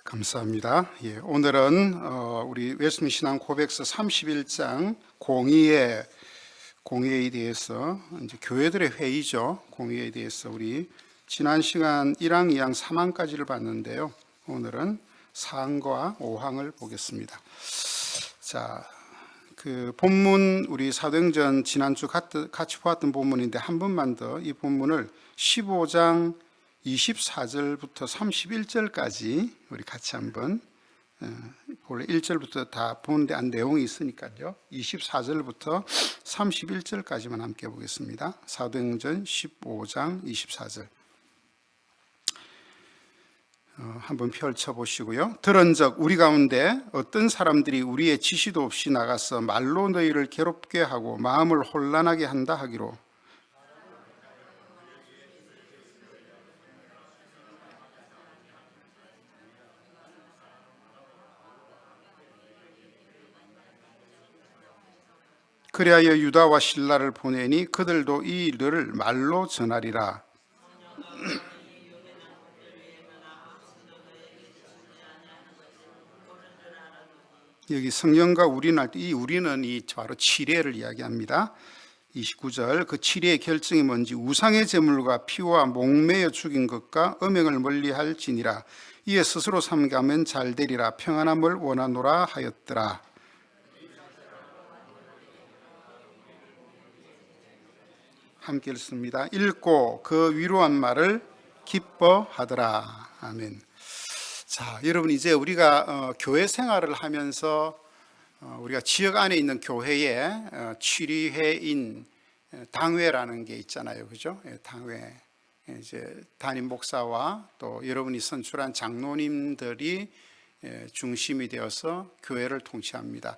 감사합니다. 오늘은 우리 웨스민 신앙 고백서 31장 공의에 대해서 이제 교회들의 회의죠. 공의에 대해서 우리 지난 시간 1항, 2항, 3항까지를 봤는데요. 오늘은 4항과 5항을 보겠습니다. 자, 그 본문 우리 사도행전 지난주 같이 보았던 본문인데 한 번만 더 이 본문을 15장 24절부터 31절까지 우리 같이 한번 원래 1절부터 다 보는데 내용이 있으니까요. 24절부터 31절까지만 함께 보겠습니다. 사도행전 15장 24절 한번 펼쳐보시고요. 들은즉 우리 가운데 어떤 사람들이 우리의 지시도 없이 나가서 말로 너희를 괴롭게 하고 마음을 혼란하게 한다 하기로 그리하여 유다와 실라를 보내니 그들도 이 일을 말로 전하리라. 여기 성령과 우리는 이 우리는 이 바로 치례를 이야기합니다. 29절 그 치례의 결정이 뭔지 우상의 제물과 피와 목매어 죽인 것과 음행을 멀리할지니라. 이에 스스로 삼가면 잘 되리라. 평안함을 원하노라 하였더라. 함께 읽습니다. 읽고 그 위로한 말을 기뻐하더라. 아멘. 자, 여러분 이제 우리가 교회 생활을 하면서 우리가 지역 안에 있는 교회에 취리회인 당회라는 게 있잖아요, 그죠? 당회 이제 담임 목사와 또 여러분이 선출한 장로님들이 중심이 되어서 교회를 통치합니다.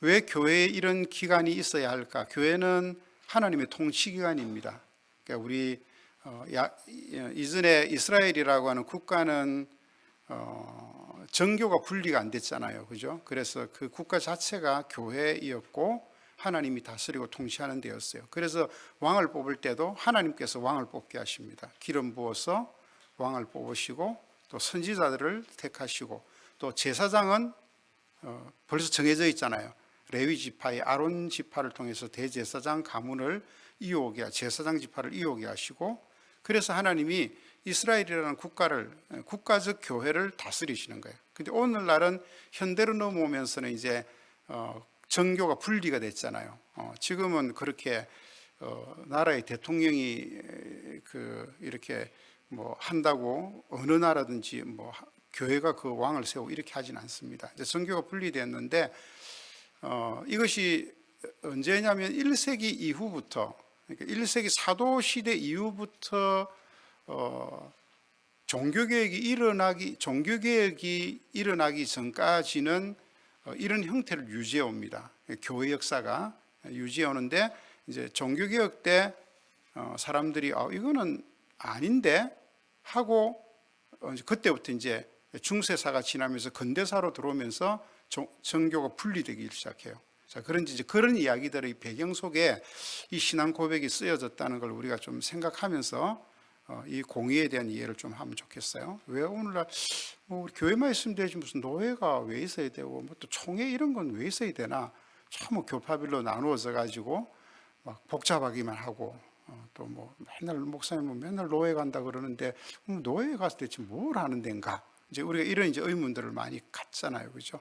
왜 교회에 이런 기관이 있어야 할까? 교회는 하나님의 통치기관입니다. 그러니까 우리 이전에 이스라엘이라고 하는 국가는 정교가 분리가 안 됐잖아요, 그죠? 그래서 그 국가 자체가 교회이었고 하나님이 다스리고 통치하는 데였어요. 그래서 왕을 뽑을 때도 하나님께서 왕을 뽑게 하십니다. 기름 부어서 왕을 뽑으시고 또 선지자들을 택하시고 또 제사장은 벌써 정해져 있잖아요. 레위 지파의 아론 지파를 통해서 대제사장 가문을 제사장 지파를 이어오게 하시고, 그래서 하나님이 이스라엘이라는 국가적 교회를 다스리시는 거예요. 근데 오늘날은 현대로 넘어오면서는 이제 정교가 분리가 됐잖아요. 지금은 그렇게 나라의 대통령이 이렇게 뭐 한다고 어느 나라든지 뭐 교회가 그 왕을 세우고 이렇게 하진 않습니다. 이제 정교가 분리됐는데 이것이 언제냐면 1세기 이후부터, 그러니까 1세기 사도 시대 이후부터 종교개혁이 일어나기 전까지는 이런 형태를 유지해 옵니다. 교회 역사가 유지해 오는데 이제 종교개혁 때 사람들이 이거는 아닌데 하고 그때부터 이제 중세사가 지나면서 근대사로 들어오면서 정교가 분리되기 시작해요. 자, 그런 이야기들의 배경 속에 이 신앙 고백이 쓰여졌다는 걸 우리가 좀 생각하면서 이 공의에 대한 이해를 좀 하면 좋겠어요. 왜 오늘날 우리 교회만 있으면 되지 무슨 노예가 왜 있어야 되고 뭐 또 총회 이런 건 왜 있어야 되나? 참 교파별로 나누어져 가지고 막 복잡하기만 하고 또 뭐 맨날 목사님은 맨날 노예 간다 그러는데 노예 가서 대체 뭘 하는 데인가? 이제 우리가 이런 이제 의문들을 많이 갖잖아요, 그렇죠?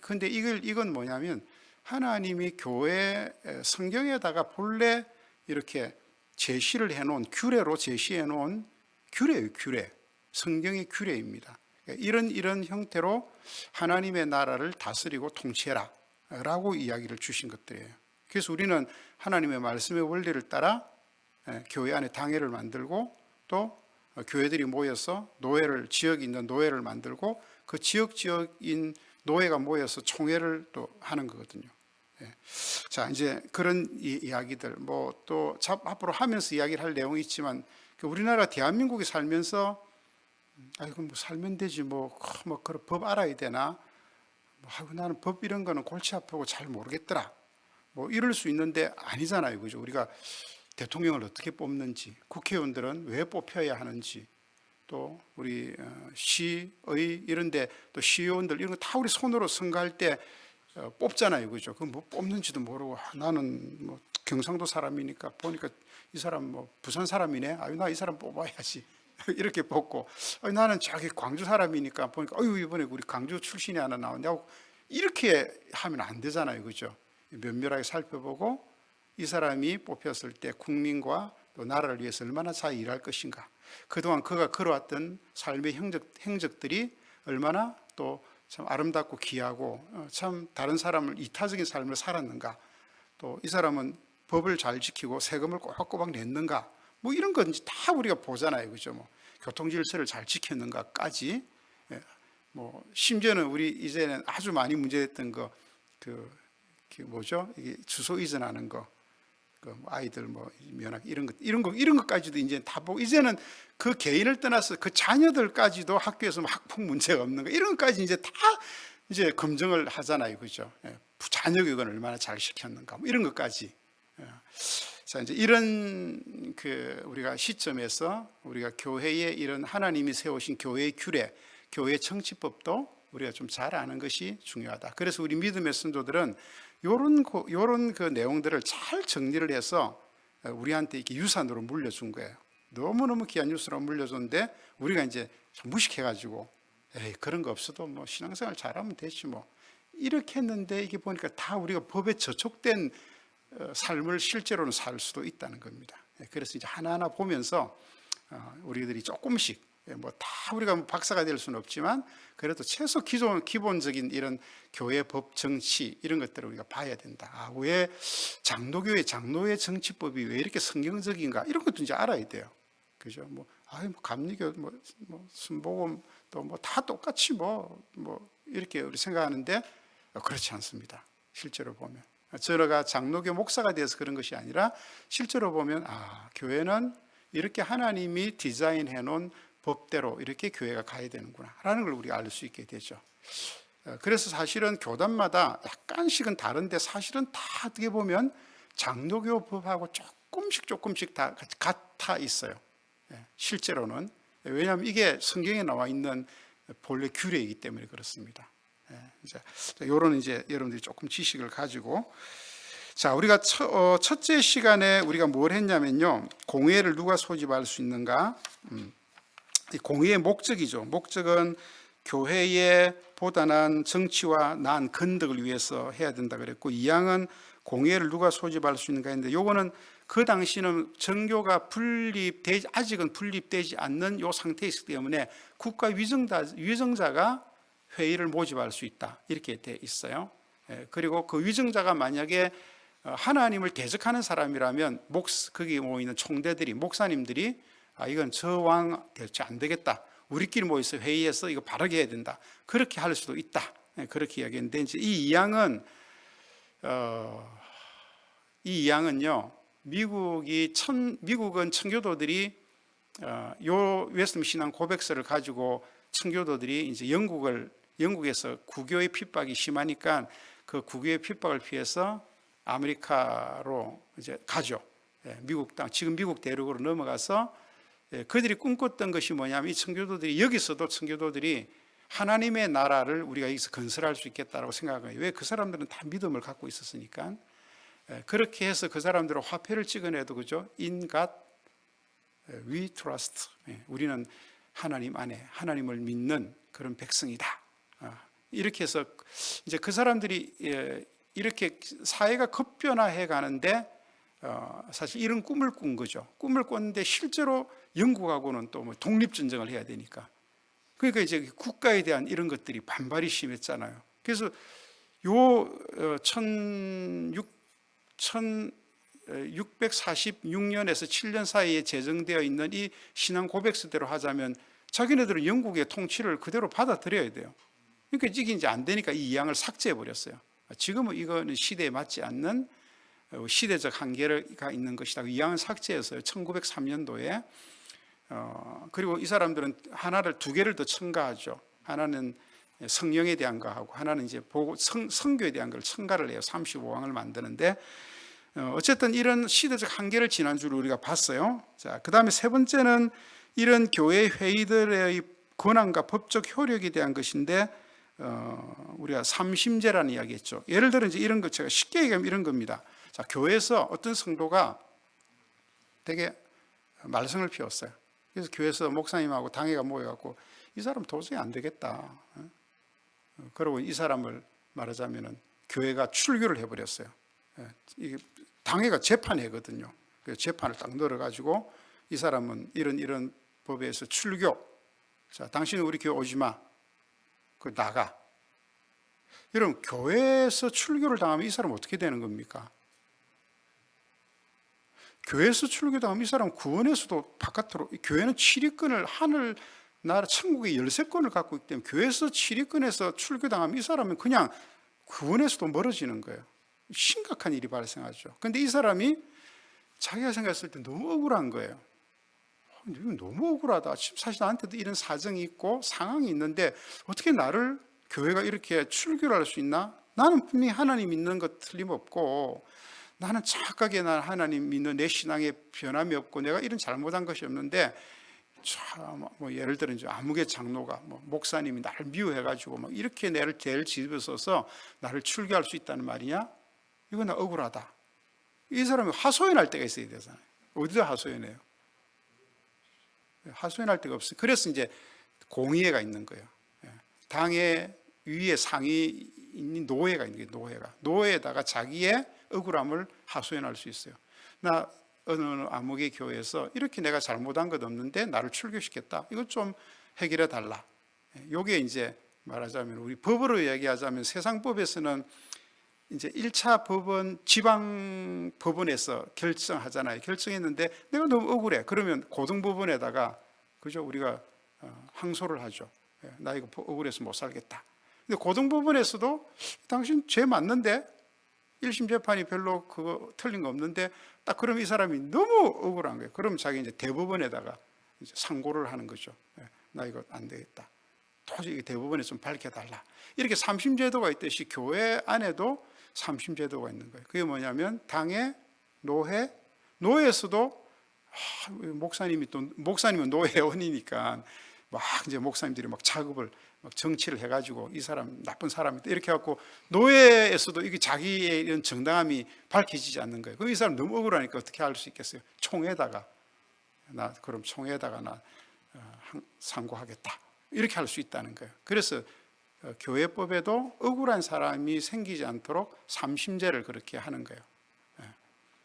근데 이건 뭐냐면 하나님이 교회 성경에다가 본래 이렇게 제시를 해놓은 규례로 제시해놓은 규례예요, 규례. 성경의 규례입니다. 이런 형태로 하나님의 나라를 다스리고 통치해라 라고 이야기를 주신 것들이에요. 그래서 우리는 하나님의 말씀의 원리를 따라 교회 안에 당회를 만들고 또 교회들이 모여서 지역에 있는 노예를 만들고 그 지역인 노예가 모여서 총회를 또 하는 거거든요. 자, 이제 그런 이야기들 뭐 또 앞으로 하면서 이야기를 할 내용이 있지만 우리나라 대한민국에 살면서 아이고 뭐 살면 되지 뭐 그런 법 알아야 되나? 나는 법 이런 거는 골치 아프고 잘 모르겠더라. 뭐 이럴 수 있는데 아니잖아요, 그죠? 우리가 대통령을 어떻게 뽑는지, 국회의원들은 왜 뽑혀야 하는지, 또 우리 시의 이런데 또 시의원들 이런 거 다 우리 손으로 선거할 때 뽑잖아요, 그죠? 그 뭐 뽑는지도 모르고 나는 뭐 경상도 사람이니까 보니까 이 사람 뭐 부산 사람이네. 아유 나 이 사람 뽑아야지. 이렇게 뽑고 나는 저기 광주 사람이니까 보니까 이번에 우리 광주 출신이 하나 나오냐고 이렇게 하면 안 되잖아요, 그죠? 면밀하게 살펴보고 이 사람이 뽑혔을 때 국민과 또 나라를 위해서 얼마나 잘 일할 것인가, 그동안 그가 걸어왔던 삶의 행적들이 얼마나 또 참 아름답고 귀하고 참 다른 사람을 이타적인 삶을 살았는가, 또 이 사람은 법을 잘 지키고 세금을 꼬박꼬박 냈는가, 뭐 이런 건지 다 우리가 보잖아요, 그죠? 뭐 교통 질서를 잘 지켰는가까지, 뭐 심지어는 우리 이제는 아주 많이 문제됐던 그 뭐죠? 이게 주소 이전하는 거, 아이들 뭐 면학 이런 것까지도 이제 다 보고, 이제는 그 개인을 떠나서 그 자녀들까지도 학교에서 학폭 문제가 없는 거 이런 것까지 이제 다 이제 검증을 하잖아요, 그죠? 자녀 교육은 얼마나 잘 시켰는가, 뭐 이런 것까지. 자, 이제 이런 우리가 시점에서 우리가 교회의 이런 하나님이 세우신 교회의 규례, 교회 정치법도 우리가 좀 잘 아는 것이 중요하다. 그래서 우리 믿음의 성도들은 요런 그 내용들을 잘 정리를 해서 우리한테 이렇게 유산으로 물려준 거예요. 너무너무 귀한 유산으로 물려줬는데 우리가 이제 무식해가지고 그런 거 없어도 뭐 신앙생활 잘하면 되지 뭐 이렇게 했는데, 이게 보니까 다 우리가 법에 저촉된 삶을 실제로는 살 수도 있다는 겁니다. 그래서 이제 하나하나 보면서 우리들이 조금씩, 뭐 다 우리가 박사가 될 수는 없지만 그래도 최소 기본적인 이런 교회 법 정치 이런 것들을 우리가 봐야 된다. 왜 장로의 정치법이 왜 이렇게 성경적인가, 이런 것도 이제 알아야 돼요, 그죠? 감리교, 순복음 또 뭐 다 똑같이 뭐 이렇게 우리 생각하는데 그렇지 않습니다. 실제로 보면 저가 장로교 목사가 돼서 그런 것이 아니라 실제로 보면 교회는 이렇게 하나님이 디자인해 놓은 법대로 이렇게 교회가 가야 되는구나 라는 걸 우리가 알 수 있게 되죠. 그래서 사실은 교단마다 약간씩은 다른데 사실은 다 어떻게 보면 장로교 법하고 조금씩 다 같아 있어요, 실제로는. 왜냐하면 이게 성경에 나와 있는 본래 규례이기 때문에 그렇습니다. 이런 이제 여러분들이 조금 지식을 가지고, 자, 우리가 첫째 시간에 우리가 뭘 했냐면요, 공회를 누가 소집할 수 있는가, 이 공회의 목적이죠. 목적은 교회의 보다는 정치와 나은 건덕을 위해서 해야 된다 그랬고, 2항은 공회를 누가 소집할 수 있는가 했는데, 요거는 그 당시는 정교가 아직은 분립되지 않는 요 상태이기 때문에 국가 위정자가 회의를 모집할 수 있다, 이렇게 돼 있어요. 그리고 그 위정자가 만약에 하나님을 대적하는 사람이라면 거기 모이는 총대들이, 목사님들이 이건 저 왕 대체 안 되겠다, 우리끼리 모여서 회의해서 이거 바르게 해야 된다, 그렇게 할 수도 있다, 그렇게 이야기했는데, 이제 이 이양은요, 미국은 청교도들이 요 웨스트민 신앙 고백서를 가지고 청교도들이 이제 영국에서 구교의 핍박이 심하니까 그 구교의 핍박을 피해서 아메리카로 이제 가죠. 지금 미국 대륙으로 넘어가서 그들이 꿈꿨던 것이 뭐냐면, 이 청교도들이 하나님의 나라를 우리가 여기서 건설할 수 있겠다라고 생각해요. 왜? 그 사람들은 다 믿음을 갖고 있었으니까. 그렇게 해서 그 사람들은 화폐를 찍어내도, 그죠? In God we trust. 우리는 하나님 안에 하나님을 믿는 그런 백성이다. 이렇게 해서 이제 그 사람들이 이렇게 사회가 급변화해 가는데 사실 이런 꿈을 꾼 거죠. 꿈을 꿨는데 실제로 영국하고는 또 뭐 독립전쟁을 해야 되니까, 그러니까 이제 국가에 대한 이런 것들이 반발이 심했잖아요. 그래서 요 1646년에서 7년 사이에 제정되어 있는 이 신앙 고백서대로 하자면 자기네들은 영국의 통치를 그대로 받아들여야 돼요. 그러니까 이게 이제 안 되니까 이 이항을 삭제해 버렸어요. 지금은 이거는 시대에 맞지 않는 시대적 한계가 있는 것이다. 이항을 삭제했어요, 1903년도에. 그리고 이 사람들은 두 개를 더 첨가하죠. 하나는 성령에 대한 거하고 하나는 이제 성교에 대한 걸 첨가를 해요. 35항을 만드는데, 어쨌든 이런 시대적 한계를 지난주로 우리가 봤어요. 자, 그 다음에 세 번째는 이런 교회 회의들의 권한과 법적 효력에 대한 것인데 우리가 삼심제라는 이야기했죠. 예를 들어 이제 이런 것, 제가 쉽게 얘기하면 이런 겁니다. 자, 교회에서 어떤 성도가 되게 말썽을 피웠어요. 그래서 교회에서 목사님하고 당회가 모여갖고 이 사람 도저히 안 되겠다. 그러고 이 사람을 말하자면은 교회가 출교를 해버렸어요. 이게 당회가 재판회거든요. 그래서 재판을 딱 넣어가지고 이 사람은 이런 법에 의해서 출교. 자, 당신은 우리 교회 오지 마. 그 나가. 여러분, 교회에서 출교를 당하면 이 사람 어떻게 되는 겁니까? 교회에서 출교당하면 이 사람 구원에서도 바깥으로, 교회는 치리권을 하늘 나라 천국의 열쇠권을 갖고 있기 때문에 교회에서 치리권에서 출교당하면 이 사람은 그냥 구원에서도 멀어지는 거예요. 심각한 일이 발생하죠. 그런데 이 사람이 자기가 생각했을 때 너무 억울한 거예요. 이거 너무 억울하다. 지금 사실 나한테도 이런 사정이 있고 상황이 있는데 어떻게 나를 교회가 이렇게 출교를 할 수 있나? 나는 분명히 하나님 믿는 것 틀림없고 나는 착하게 난 하나님 믿는 내 신앙에 변함이 없고 내가 이런 잘못한 것이 없는데 뭐 예를 들어 이제 아무개 장로가 목사님이 나를 미워해가지고 막 이렇게 나를 대를 집어서서 나를 출교할 수 있다는 말이냐? 이건 나 억울하다. 이 사람이 하소연할 때가 있어야 되잖아요. 어디다 하소연해요? 하소연할 데가 없어요. 그래서 이제 공의회가 있는 거예요. 당의 위에 상위 있는 노회가 있는 거예요. 노회에다가 자기의 억울함을 하소연할 수 있어요. 나 어느 아무개 교회에서 이렇게 내가 잘못한 것 없는데 나를 출교시켰다. 이것 좀 해결해 달라. 이게 이제 말하자면 우리 법으로 얘기하자면 세상법에서는 이제 1차 법원 지방 법원에서 결정하잖아요. 결정했는데 내가 너무 억울해. 그러면 고등법원에다가 그죠? 우리가 항소를 하죠. 나 이거 억울해서 못 살겠다. 근데 고등법원에서도 당신 죄 맞는데 1심 재판이 별로 그거 틀린 거 없는데 딱 그럼 이 사람이 너무 억울한 거예요. 그럼 자기 이제 대법원에다가 이제 상고를 하는 거죠. 나 이거 안 되겠다. 도저히 대법원에 좀 밝혀달라. 이렇게 삼심제도가 있듯이 교회 안에도 삼심제도가 있는 거예요. 그게 뭐냐면 당회, 노회, 노회에서도 목사님은 노회원이니까 막 이제 목사님들이 막 작업을 막 정치를 해가지고 이 사람 나쁜 사람이다 이렇게 해갖고 노회에서도 이게 자기의 이런 정당함이 밝혀지지 않는 거예요. 그럼 이 사람 너무 억울하니까 어떻게 할 수 있겠어요? 총회에다가 나 상고하겠다 이렇게 할 수 있다는 거예요. 그래서 교회법에도 억울한 사람이 생기지 않도록 삼심제를 그렇게 하는 거예요.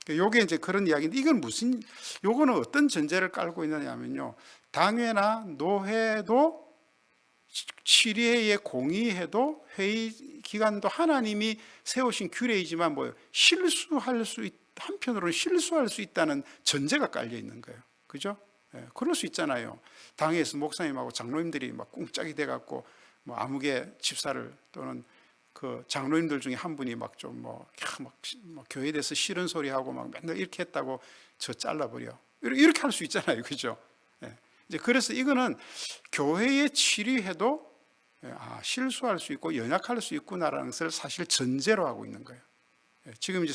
요게 이제 그런 이야기인데 요거는 어떤 전제를 깔고 있느냐면요. 당회나 노회도 치리회의 공의회도 회의 기간도 하나님이 세우신 규례이지만 한편으로는 실수할 수 있다는 전제가 깔려 있는 거예요. 그죠? 그럴 수 있잖아요. 당회에서 목사님하고 장로님들이 막 꿍짝이 돼갖고 아무개 집사를 또는 그 장로님들 중에 한 분이 교회에 대해서 싫은 소리 하고 막 맨날 이렇게 했다고 저 잘라버려. 이렇게 할 수 있잖아요. 그죠? 이제 그래서 이거는 교회의 치리해도 실수할 수 있고 연약할 수 있구나라는 것을 사실 전제로 하고 있는 거예요. 지금 이제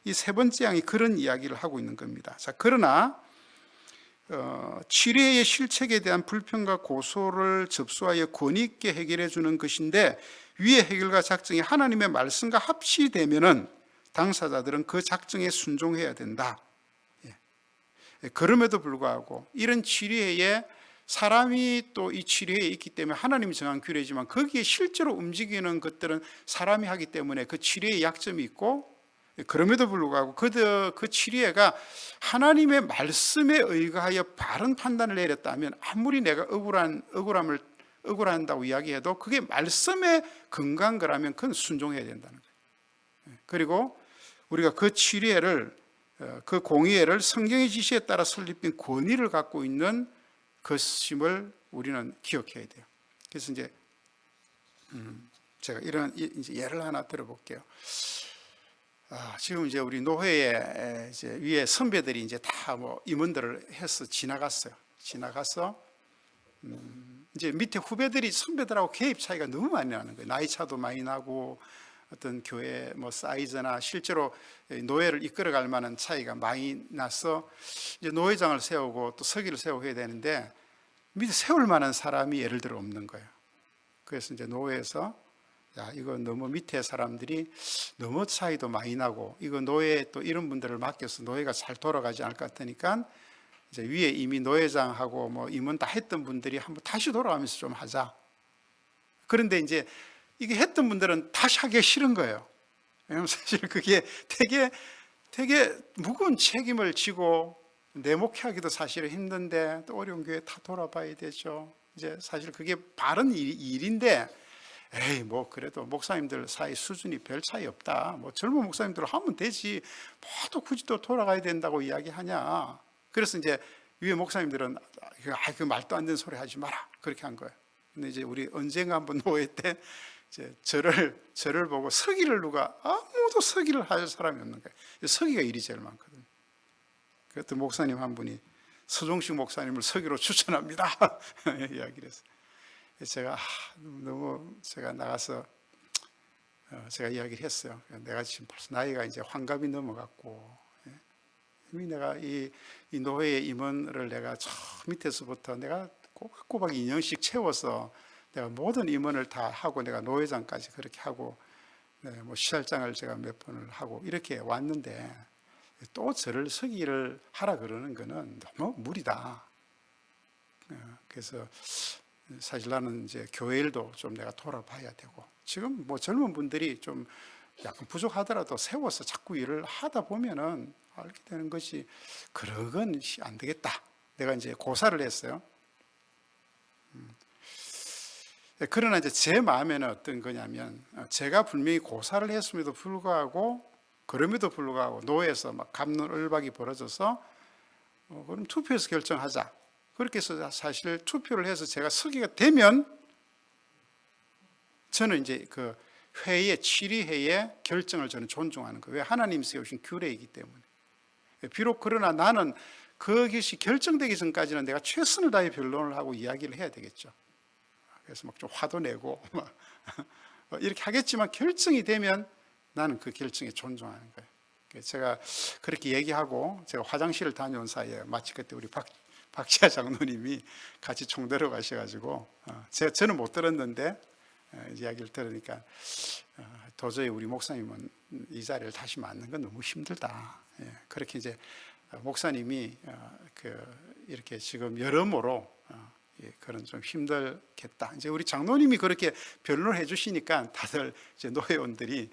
이 세 번째 항이 그런 이야기를 하고 있는 겁니다. 자, 그러나 치리의 실책에 대한 불평과 고소를 접수하여 권위 있게 해결해 주는 것인데 위의 해결과 작정이 하나님의 말씀과 합치되면은 당사자들은 그 작정에 순종해야 된다. 그럼에도 불구하고 이런 치리회에 사람이 또 이 치리회에 있기 때문에 하나님이 정한 규례지만 거기에 실제로 움직이는 것들은 사람이 하기 때문에 그 치리회에 약점이 있고 그럼에도 불구하고 그 치리회가 하나님의 말씀에 의거하여 바른 판단을 내렸다면 아무리 내가 억울한다고 이야기해도 그게 말씀에 근거한 거라면 그건 순종해야 된다는 거예요. 그리고 우리가 그 치리회를 그 공의회를 성경의 지시에 따라 설립된 권위를 갖고 있는 것임을 우리는 기억해야 돼요. 그래서 이제 제가 이런 이제 예를 하나 들어볼게요. 지금 이제 우리 노회에 이제 위에 선배들이 이제 다 임원들을 해서 지나가서 이제 밑에 후배들이 선배들하고 개입 차이가 너무 많이 나는 거예요. 나이 차도 많이 나고 어떤 교회 뭐 사이즈나 실제로 노예를 이끌어갈 만한 차이가 많이 나서 이제 노회장을 세우고 또 서기를 세우고 해야 되는데 밑에 세울 만한 사람이 예를 들어 없는 거예요. 그래서 이제 노회에서 야, 이거 너무 밑에 사람들이 너무 차이도 많이 나고 이거 노예 또 이런 분들을 맡겨서 노예가 잘 돌아가지 않을 것 같으니까 이제 위에 이미 노회장하고 뭐 임원 다 했던 분들이 한번 다시 돌아가면서 좀 하자. 그런데 이제 이게 했던 분들은 다시 하기 싫은 거예요. 왜냐하면 사실 그게 되게 무거운 책임을 지고 내목하기도 사실은 힘든데 또 어려운 교회 다 돌아봐야 되죠. 이제 사실 그게 바른 일인데 에이 뭐 그래도 목사님들 사이 수준이 별 차이 없다. 뭐 젊은 목사님들 하면 되지. 뭐 또 굳이 또 돌아가야 된다고 이야기하냐. 그래서 이제 위에 목사님들은 그 말도 안 되는 소리 하지 마라. 그렇게 한 거예요. 근데 이제 우리 언젠가 한번 노회 때 이제 저를 보고 서기를 누가 아무도 서기를 할 사람이 없는 거예요. 서기가 일이 제일 많거든요. 그랬더니 목사님 한 분이 서종식 목사님을 서기로 추천합니다. 이야기를 했어요. 제가 너무 제가 나가서 제가 이야기를 했어요. 내가 지금 벌써 나이가 이제 환갑이 넘어갔고 이미 내가 이 노회의 임원을 내가 저 밑에서부터 내가 꼬박꼬박 2년씩 채워서 내가 모든 임원을 다 하고 내가 노회장까지 그렇게 하고 뭐 시찰장을 제가 몇 번을 하고 이렇게 왔는데 또 저를 서기를 하라 그러는 거는 너무 무리다. 그래서 사실 나는 이제 교회 일도 좀 내가 돌아봐야 되고 지금 뭐 젊은 분들이 좀 약간 부족하더라도 세워서 자꾸 일을 하다 보면은 알게 되는 것이 그런 건 안 되겠다. 내가 이제 고사를 했어요. 그러나 이제 제 마음에는 어떤 거냐면 제가 분명히 고사를 했음에도 불구하고 그럼에도 불구하고 노회에서 막 갑론을박이 벌어져서 그럼 투표해서 결정하자. 그렇게 해서 사실 투표를 해서 제가 서기가 되면 저는 이제 그 회의, 취리회의 결정을 저는 존중하는 거예요. 왜? 하나님 세우신 규례이기 때문에. 비록 그러나 나는 그것이 결정되기 전까지는 내가 최선을 다해 변론을 하고 이야기를 해야 되겠죠. 그래서 막 좀 화도 내고 막 이렇게 하겠지만 결정이 되면 나는 그 결정에 존중하는 거예요. 제가 그렇게 얘기하고 제가 화장실을 다녀온 사이에 마치 그때 우리 박지하 장로님이 같이 총 들어가셔가지고 저는 못 들었는데 이야기를 들으니까 도저히 우리 목사님은 이 자리를 다시 맡는 건 너무 힘들다. 그렇게 이제 목사님이 이렇게 지금 여러모로 그런 좀 힘들겠다. 이제 우리 장로님이 그렇게 변론을 해주시니까 다들 이제 노회원들이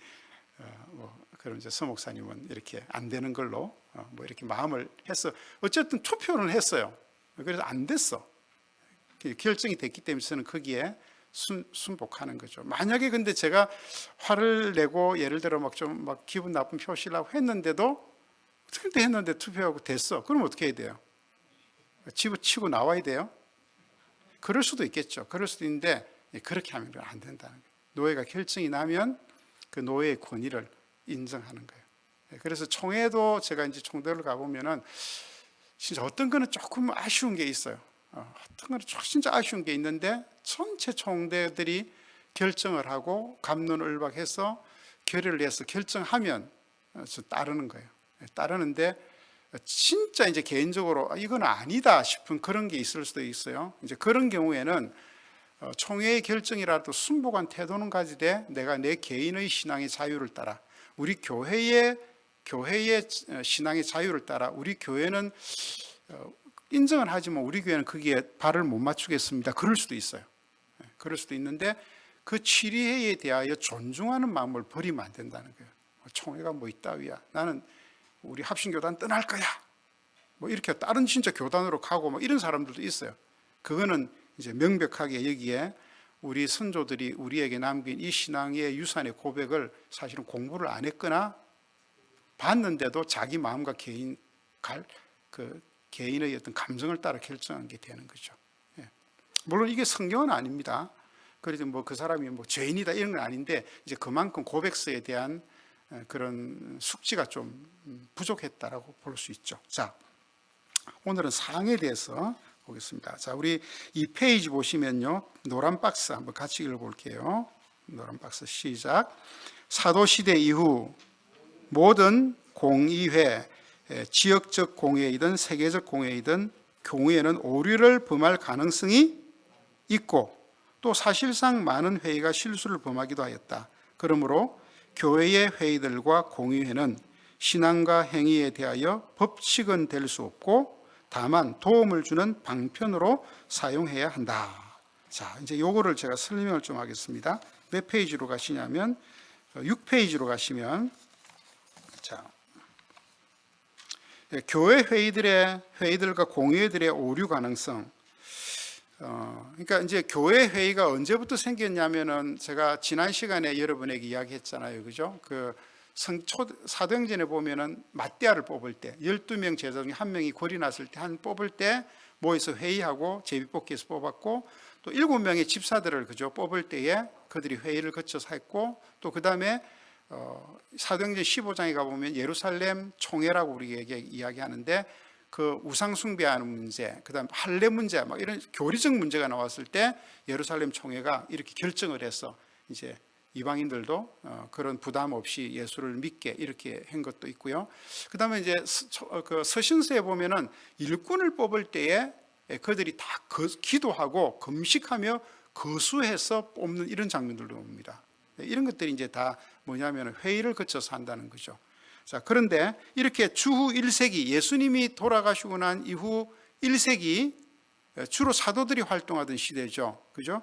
그럼 이제 서 목사님은 이렇게 안 되는 걸로 뭐 이렇게 마음을 해서 어쨌든 투표는 했어요. 그래서 안 됐어. 결정이 됐기 때문에 저는 거기에 순복하는 거죠. 만약에 근데 제가 화를 내고 예를 들어 막 좀 막 기분 나쁜 표시를 하고 했는데도 어떻게 했는데 투표하고 됐어. 그럼 어떻게 해야 돼요? 집어치고 나와야 돼요? 그럴 수도 있겠죠. 그럴 수도 있는데 그렇게 하면 안 된다는 거예요. 노예가 결정이 나면 그 노예의 권위를 인정하는 거예요. 그래서 총회도 제가 이제 총대를 가보면은 진짜 어떤 거는 조금 아쉬운 게 있어요. 어떤 거는 진짜 아쉬운 게 있는데 전체 총대들이 결정을 하고 갑론을박해서 결의를 해서 결정하면 따르는 거예요. 따르는데 진짜 이제 개인적으로 이건 아니다 싶은 그런 게 있을 수도 있어요. 이제 그런 경우에는 총회의 결정이라도 순복한 태도는 가지되 내가 내 개인의 신앙의 자유를 따라 우리 교회의 신앙의 자유를 따라 우리 교회는 인정을 하지만 우리 교회는 거기에 발을 못 맞추겠습니다. 그럴 수도 있어요. 그럴 수도 있는데 그 취리회에 대하여 존중하는 마음을 버리면 안 된다는 거예요. 총회가 뭐 있다위야. 나는 우리 합신교단 떠날 거야. 뭐 이렇게 다른 진짜 교단으로 가고 뭐 이런 사람들도 있어요. 그거는 이제 명백하게 여기에 우리 선조들이 우리에게 남긴 이 신앙의 유산의 고백을 사실은 공부를 안 했거나 봤는데도 자기 마음과 개인의 어떤 감정을 따라 결정한 게 되는 거죠. 물론 이게 성경은 아닙니다. 그래도 뭐 그 사람이 뭐 죄인이다 이런 건 아닌데 이제 그만큼 고백서에 대한 그런 숙지가 좀 부족했다라고 볼 수 있죠. 자, 오늘은 사항에 대해서 보겠습니다. 자, 우리 이 페이지 보시면요, 노란 박스 한번 같이 읽어볼게요. 노란 박스 시작. 사도시대 이후 모든 공의회, 지역적 공회이든 세계적 공회이든 교회는 오류를 범할 가능성이 있고 또 사실상 많은 회의가 실수를 범하기도 하였다. 그러므로 교회의 회의들과 공의회는 신앙과 행위에 대하여 법칙은 될 수 없고 다만 도움을 주는 방편으로 사용해야 한다. 자, 이제 요거를 제가 설명을 좀 하겠습니다. 몇 페이지로 가시냐면 6페이지로 가시면, 자, 교회 회의들과 공회들의 오류 가능성. 그러니까 이제 교회 회의가 언제부터 생겼냐면은 제가 지난 시간에 여러분에게 이야기했잖아요, 그죠? 그 사도행전에 보면은 맞대아를 뽑을 때 12명 제자 중에 한 명이 골이 났을 때 뽑을 때 모여서 회의하고 제비뽑기에서 뽑았고 또 7명의 집사들을 그죠 뽑을 때에 그들이 회의를 거쳐서 했고 또 그 다음에 사도행전 15장에 가보면 예루살렘 총회라고 우리에게 이야기하는데 그 우상 숭배하는 문제, 그 다음 할례 문제, 막 이런 교리적 문제가 나왔을 때 예루살렘 총회가 이렇게 결정을 해서 이제 이방인들도 그런 부담 없이 예수를 믿게 이렇게 한 것도 있고요. 그 다음에 이제 그 서신서에 보면은 일꾼을 뽑을 때에 그들이 다 기도하고 금식하며 거수해서 뽑는 이런 장면들도 봅니다. 이런 것들이 이제 다 뭐냐면 회의를 거쳐서 한다는 거죠. 자, 그런데 이렇게 주후 1세기 예수님이 돌아가시고 난 이후 1세기 주로 사도들이 활동하던 시대죠. 그죠?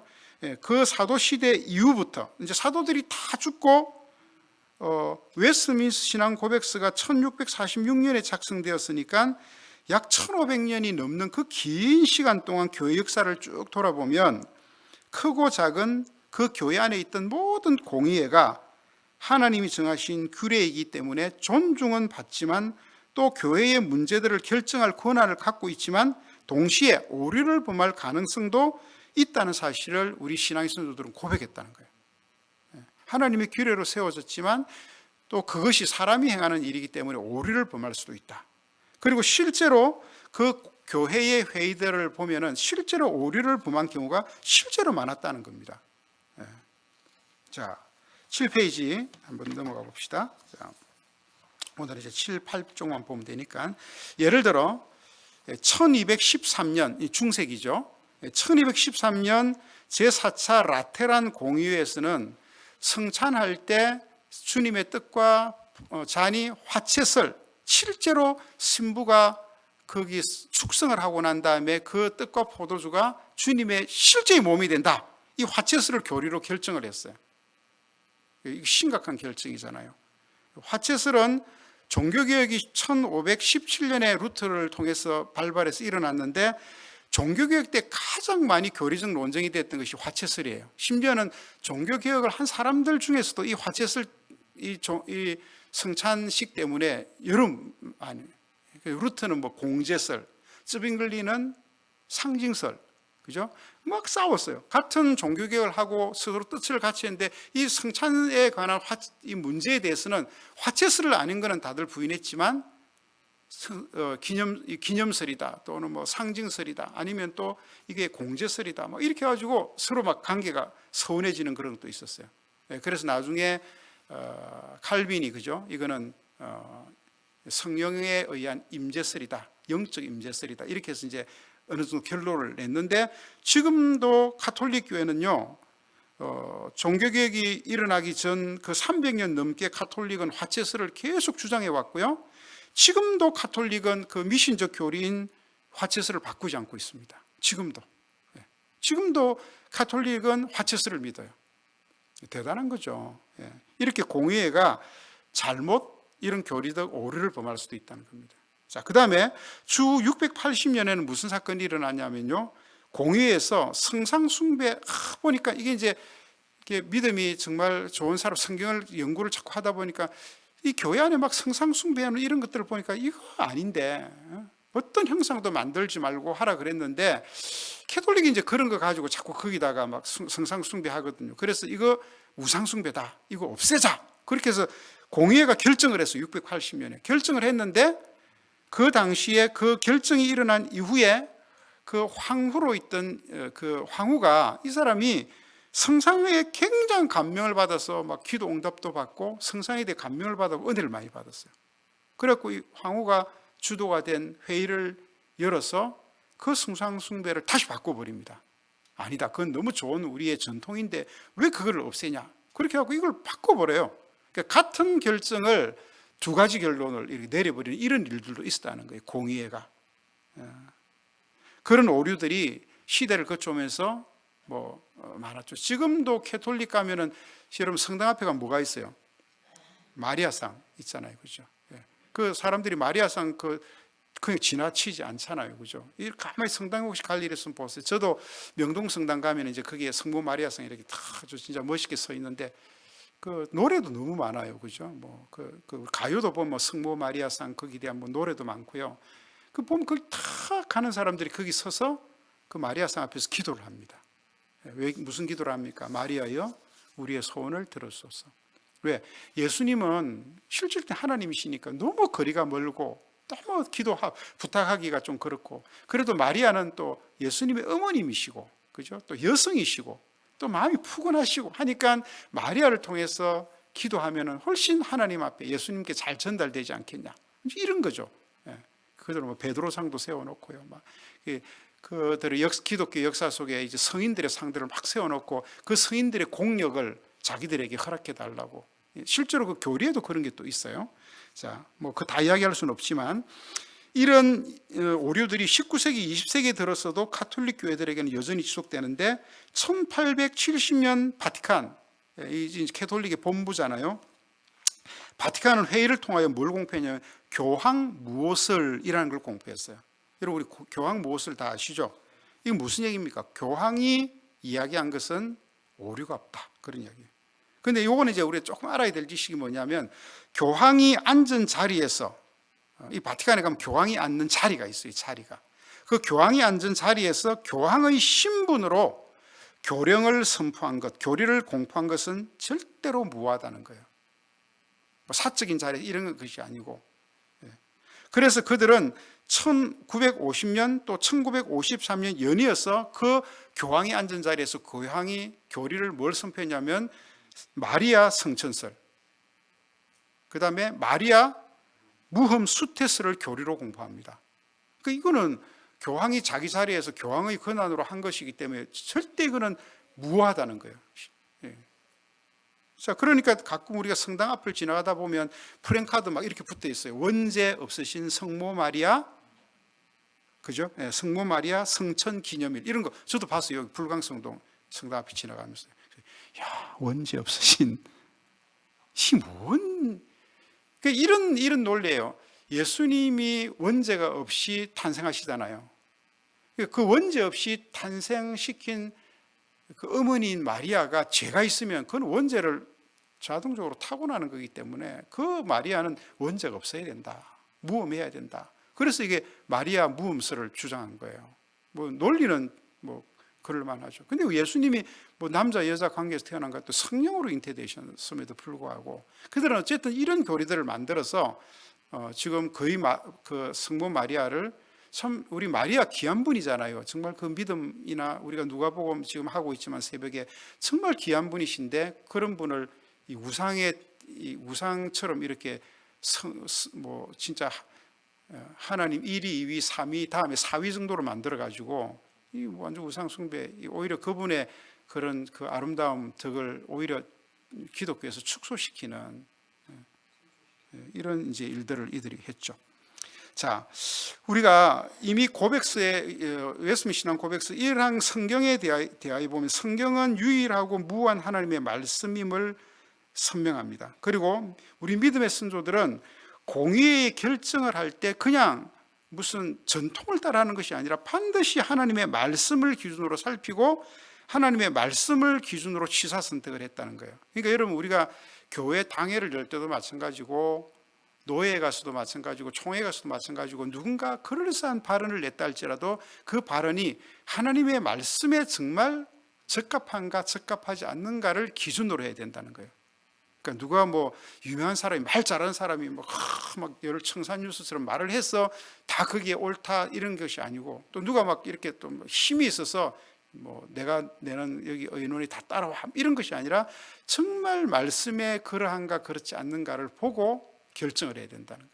그 사도 시대 이후부터 이제 사도들이 다 죽고 웨스트민스터 신앙 고백서가 1646년에 작성되었으니까 약 1500년이 넘는 그 긴 시간 동안 교회 역사를 쭉 돌아보면 크고 작은 그 교회 안에 있던 모든 공의회가 하나님이 정하신 규례이기 때문에 존중은 받지만 또 교회의 문제들을 결정할 권한을 갖고 있지만 동시에 오류를 범할 가능성도 있다는 사실을 우리 신앙의 선조들은 고백했다는 거예요. 하나님의 규례로 세워졌지만 또 그것이 사람이 행하는 일이기 때문에 오류를 범할 수도 있다. 그리고 실제로 그 교회의 회의들을 보면은 실제로 오류를 범한 경우가 실제로 많았다는 겁니다. 자, 7페이지 한번 넘어가 봅시다. 자, 오늘 이제 7, 8쪽만 보면 되니까 예를 들어 1213년 중세기죠. 1213년 제4차 라테란 공의회에서는 성찬할 때 주님의 뜻과 잔이 화채설 실제로 신부가 거기 축성을 하고 난 다음에 그 뜻과 포도주가 주님의 실제의 몸이 된다. 이 화채설을 교리로 결정을 했어요. 심각한 결정이잖아요. 화채설은 종교개혁이 1517년에 루터를 통해서 발발해서 일어났는데 종교개혁 때 가장 많이 교리적 논쟁이 됐던 것이 화채설이에요. 심지어는 종교개혁을 한 사람들 중에서도 이 화채설, 이 성찬식 때문에 루터는 뭐 공제설, 쯔빙글리는 상징설, 그죠? 막 싸웠어요. 같은 종교개혁을 하고 서로 뜻을 같이 했는데 이 성찬에 관한 이 문제에 대해서는 화채설을 아닌 것은 다들 부인했지만 기념설이다 또는 뭐 상징설이다 아니면 또 이게 공제설이다 뭐 이렇게 해가지고 서로 막 관계가 서운해지는 그런 것도 있었어요. 그래서 나중에 칼빈이 그죠? 이거는 성령에 의한 임재설이다, 영적 임재설이다 이렇게 해서 이제 어느 정도 결론을 냈는데 지금도 가톨릭 교회는요 종교개혁이 일어나기 전 그 300년 넘게 가톨릭은 화채설을 계속 주장해 왔고요. 지금도 가톨릭은 그 미신적 교리인 화채설을 바꾸지 않고 있습니다. 지금도 가톨릭은 화채설을 믿어요. 대단한 거죠. 이렇게 공의회가 잘못 이런 교리적 오류를 범할 수도 있다는 겁니다. 자, 그 다음에 주 680년에는 무슨 사건이 일어났냐면요. 공의회에서 성상숭배, 보니까 이게 이제 믿음이 정말 좋은 사람, 성경을 연구를 자꾸 하다 보니까 이 교회 안에 막 성상숭배하는 이런 것들을 보니까 이거 아닌데 어떤 형상도 만들지 말고 하라 그랬는데 캐톨릭이 이제 그런 거 가지고 자꾸 거기다가 막 성상숭배 하거든요. 그래서 이거 우상숭배다. 이거 없애자. 그렇게 해서 공의회가 결정을 했어요. 680년에. 결정을 했는데 그 당시에 그 결정이 일어난 이후에 그 황후로 있던 그 황후가 이 사람이 성상에 굉장히 감명을 받아서 막 기도 응답도 받고 성상에 대해 감명을 받아 은혜를 많이 받았어요. 그래갖고 이 황후가 주도가 된 회의를 열어서 그 성상 숭배를 다시 바꿔버립니다. 아니다, 그건 너무 좋은 우리의 전통인데 왜 그걸 없애냐, 그렇게 하고 이걸 바꿔버려요. 그러니까 같은 결정을 두 가지 결론을 이렇게 내려버리는 이런 일들도 있었다는 거예요. 공의회가. 그런 오류들이 시대를 거쳐오면서 많았죠. 지금도 캐톨릭 가면은 여러분 성당 앞에 가면 뭐가 있어요? 마리아상 있잖아요, 그죠? 그 사람들이 마리아상 그냥 지나치지 않잖아요, 그죠? 이 가만히 성당 혹시 갈 일 있으면 보세요. 저도 명동 성당 가면 이제 거기에 성모 마리아상 이렇게 다 진짜 멋있게 서 있는데 그 노래도 너무 많아요, 그죠? 그 가요도 보면 성모 마리아상 거기에 대한 노래도 많고요. 그 보면 거기 다 가는 사람들이 거기 서서 그 마리아상 앞에서 기도를 합니다. 왜 무슨 기도를 합니까? 마리아여 우리의 소원을 들어소서. 왜? 예수님은 실질 때 하나님이시니까 너무 거리가 멀고 너무 부탁하기가 좀 그렇고, 그래도 마리아는 또 예수님의 어머님이시고, 그죠? 또 여성이시고, 또 마음이 푸근하시고 하니까 마리아를 통해서 기도하면은 훨씬 하나님 앞에 예수님께 잘 전달되지 않겠냐, 이런 거죠. 그들은 베드로상도 세워놓고요, 그들의 기독교 역사 속에 이제 성인들의 상들을 막 세워놓고 그 성인들의 공력을 자기들에게 허락해 달라고. 실제로 그 교리에도 그런 게 또 있어요. 자, 그 다 이야기할 수는 없지만 이런 오류들이 19세기, 20세기에 들어서도 카톨릭 교회들에게는 여전히 지속되는데 1870년 바티칸, 이 캐톨릭의 본부잖아요. 바티칸은 회의를 통하여 뭘 공표했냐면 교황 무엇을이라는 걸 공표했어요. 여러분 우리 교황 무엇을 다 아시죠? 이게 무슨 얘기입니까? 교황이 이야기한 것은 오류가 없다, 그런 이야기예요. 근데 요거는 이제 우리가 조금 알아야 될 지식이 뭐냐면 교황이 앉은 자리에서, 이 바티칸에 가면 교황이 앉는 자리가 있어요. 이 자리가. 그 교황이 앉은 자리에서 교황의 신분으로 교령을 선포한 것, 교리를 공포한 것은 절대로 무하다는 거예요. 사적인 자리 이런 것이 아니고. 그래서 그들은 1950년 또 1953년 연이어서 그 교황이 앉은 자리에서 교황이 교리를 뭘 선포했냐면 마리아 성천설, 그 다음에 마리아 무흠 수테스를 교리로 공포합니다. 그러니까 이거는 교황이 자기 자리에서 교황의 권한으로 한 것이기 때문에 절대 이거는 무하다는 거예요. 자, 그러니까 가끔 우리가 성당 앞을 지나가다 보면 프랭카드 막 이렇게 붙어 있어요. 원죄 없으신 성모 마리아, 그죠? 성모 마리아 성천 기념일 이런 거 저도 봤어요. 여기 불광성동 성당 앞에 지나가면서. 야, 원죄 없으신 이뭔 이런 논리예요. 예수님이 원죄가 없이 탄생하시잖아요. 그 원죄 없이 탄생시킨 그 어머니인 마리아가 죄가 있으면 그건 원죄를 자동적으로 타고나는 거기 때문에 그 마리아는 원죄가 없어야 된다, 무엄해야 된다. 그래서 이게 마리아 무음설을 주장한 거예요. 논리는 그럴만하죠. 근데 예수님이 남자 여자 관계에서 태어난 것도 성령으로 잉태되셨음에도 불구하고 그들은 어쨌든 이런 교리들을 만들어서 지금 거의 그 성모 마리아를 참 우리 마리아 귀한 분이잖아요. 정말 그 믿음이나 우리가 누가복음 지금 하고 있지만 새벽에 정말 귀한 분이신데 그런 분을 이 우상처럼 이렇게 진짜 하나님 1위, 2위, 3위 다음에 4위 정도로 만들어 가지고 이 완전 우상 숭배, 오히려 그분의 그런 그 아름다움 덕을 오히려 기독교에서 축소시키는 이런 이제 일들을 이들이 했죠. 자, 우리가 이미 고백서에 웨스민 신앙 고백서 1항 성경에 대하여 보면 성경은 유일하고 무한 하나님의 말씀임을 선명합니다. 그리고 우리 믿음의 선조들은 공의의 결정을 할 때 그냥 무슨 전통을 따라하는 것이 아니라 반드시 하나님의 말씀을 기준으로 살피고 하나님의 말씀을 기준으로 취사 선택을 했다는 거예요. 그러니까 여러분 우리가 교회 당회를 열 때도 마찬가지고 노예에 가서도 마찬가지고 총회에 가서도 마찬가지고 누군가 그럴싸한 발언을 냈다 할지라도 그 발언이 하나님의 말씀에 정말 적합한가 적합하지 않는가를 기준으로 해야 된다는 거예요. 그러니까 누가 유명한 사람이 말 잘하는 사람이 막 여러 청산유수처럼 말을 해서 다 거기에 옳다 이런 것이 아니고 또 누가 막 이렇게 또 힘이 있어서 뭐 내가 내는 여기 의논이 다 따라와 이런 것이 아니라 정말 말씀에 그러한가 그렇지 않는가를 보고 결정을 해야 된다는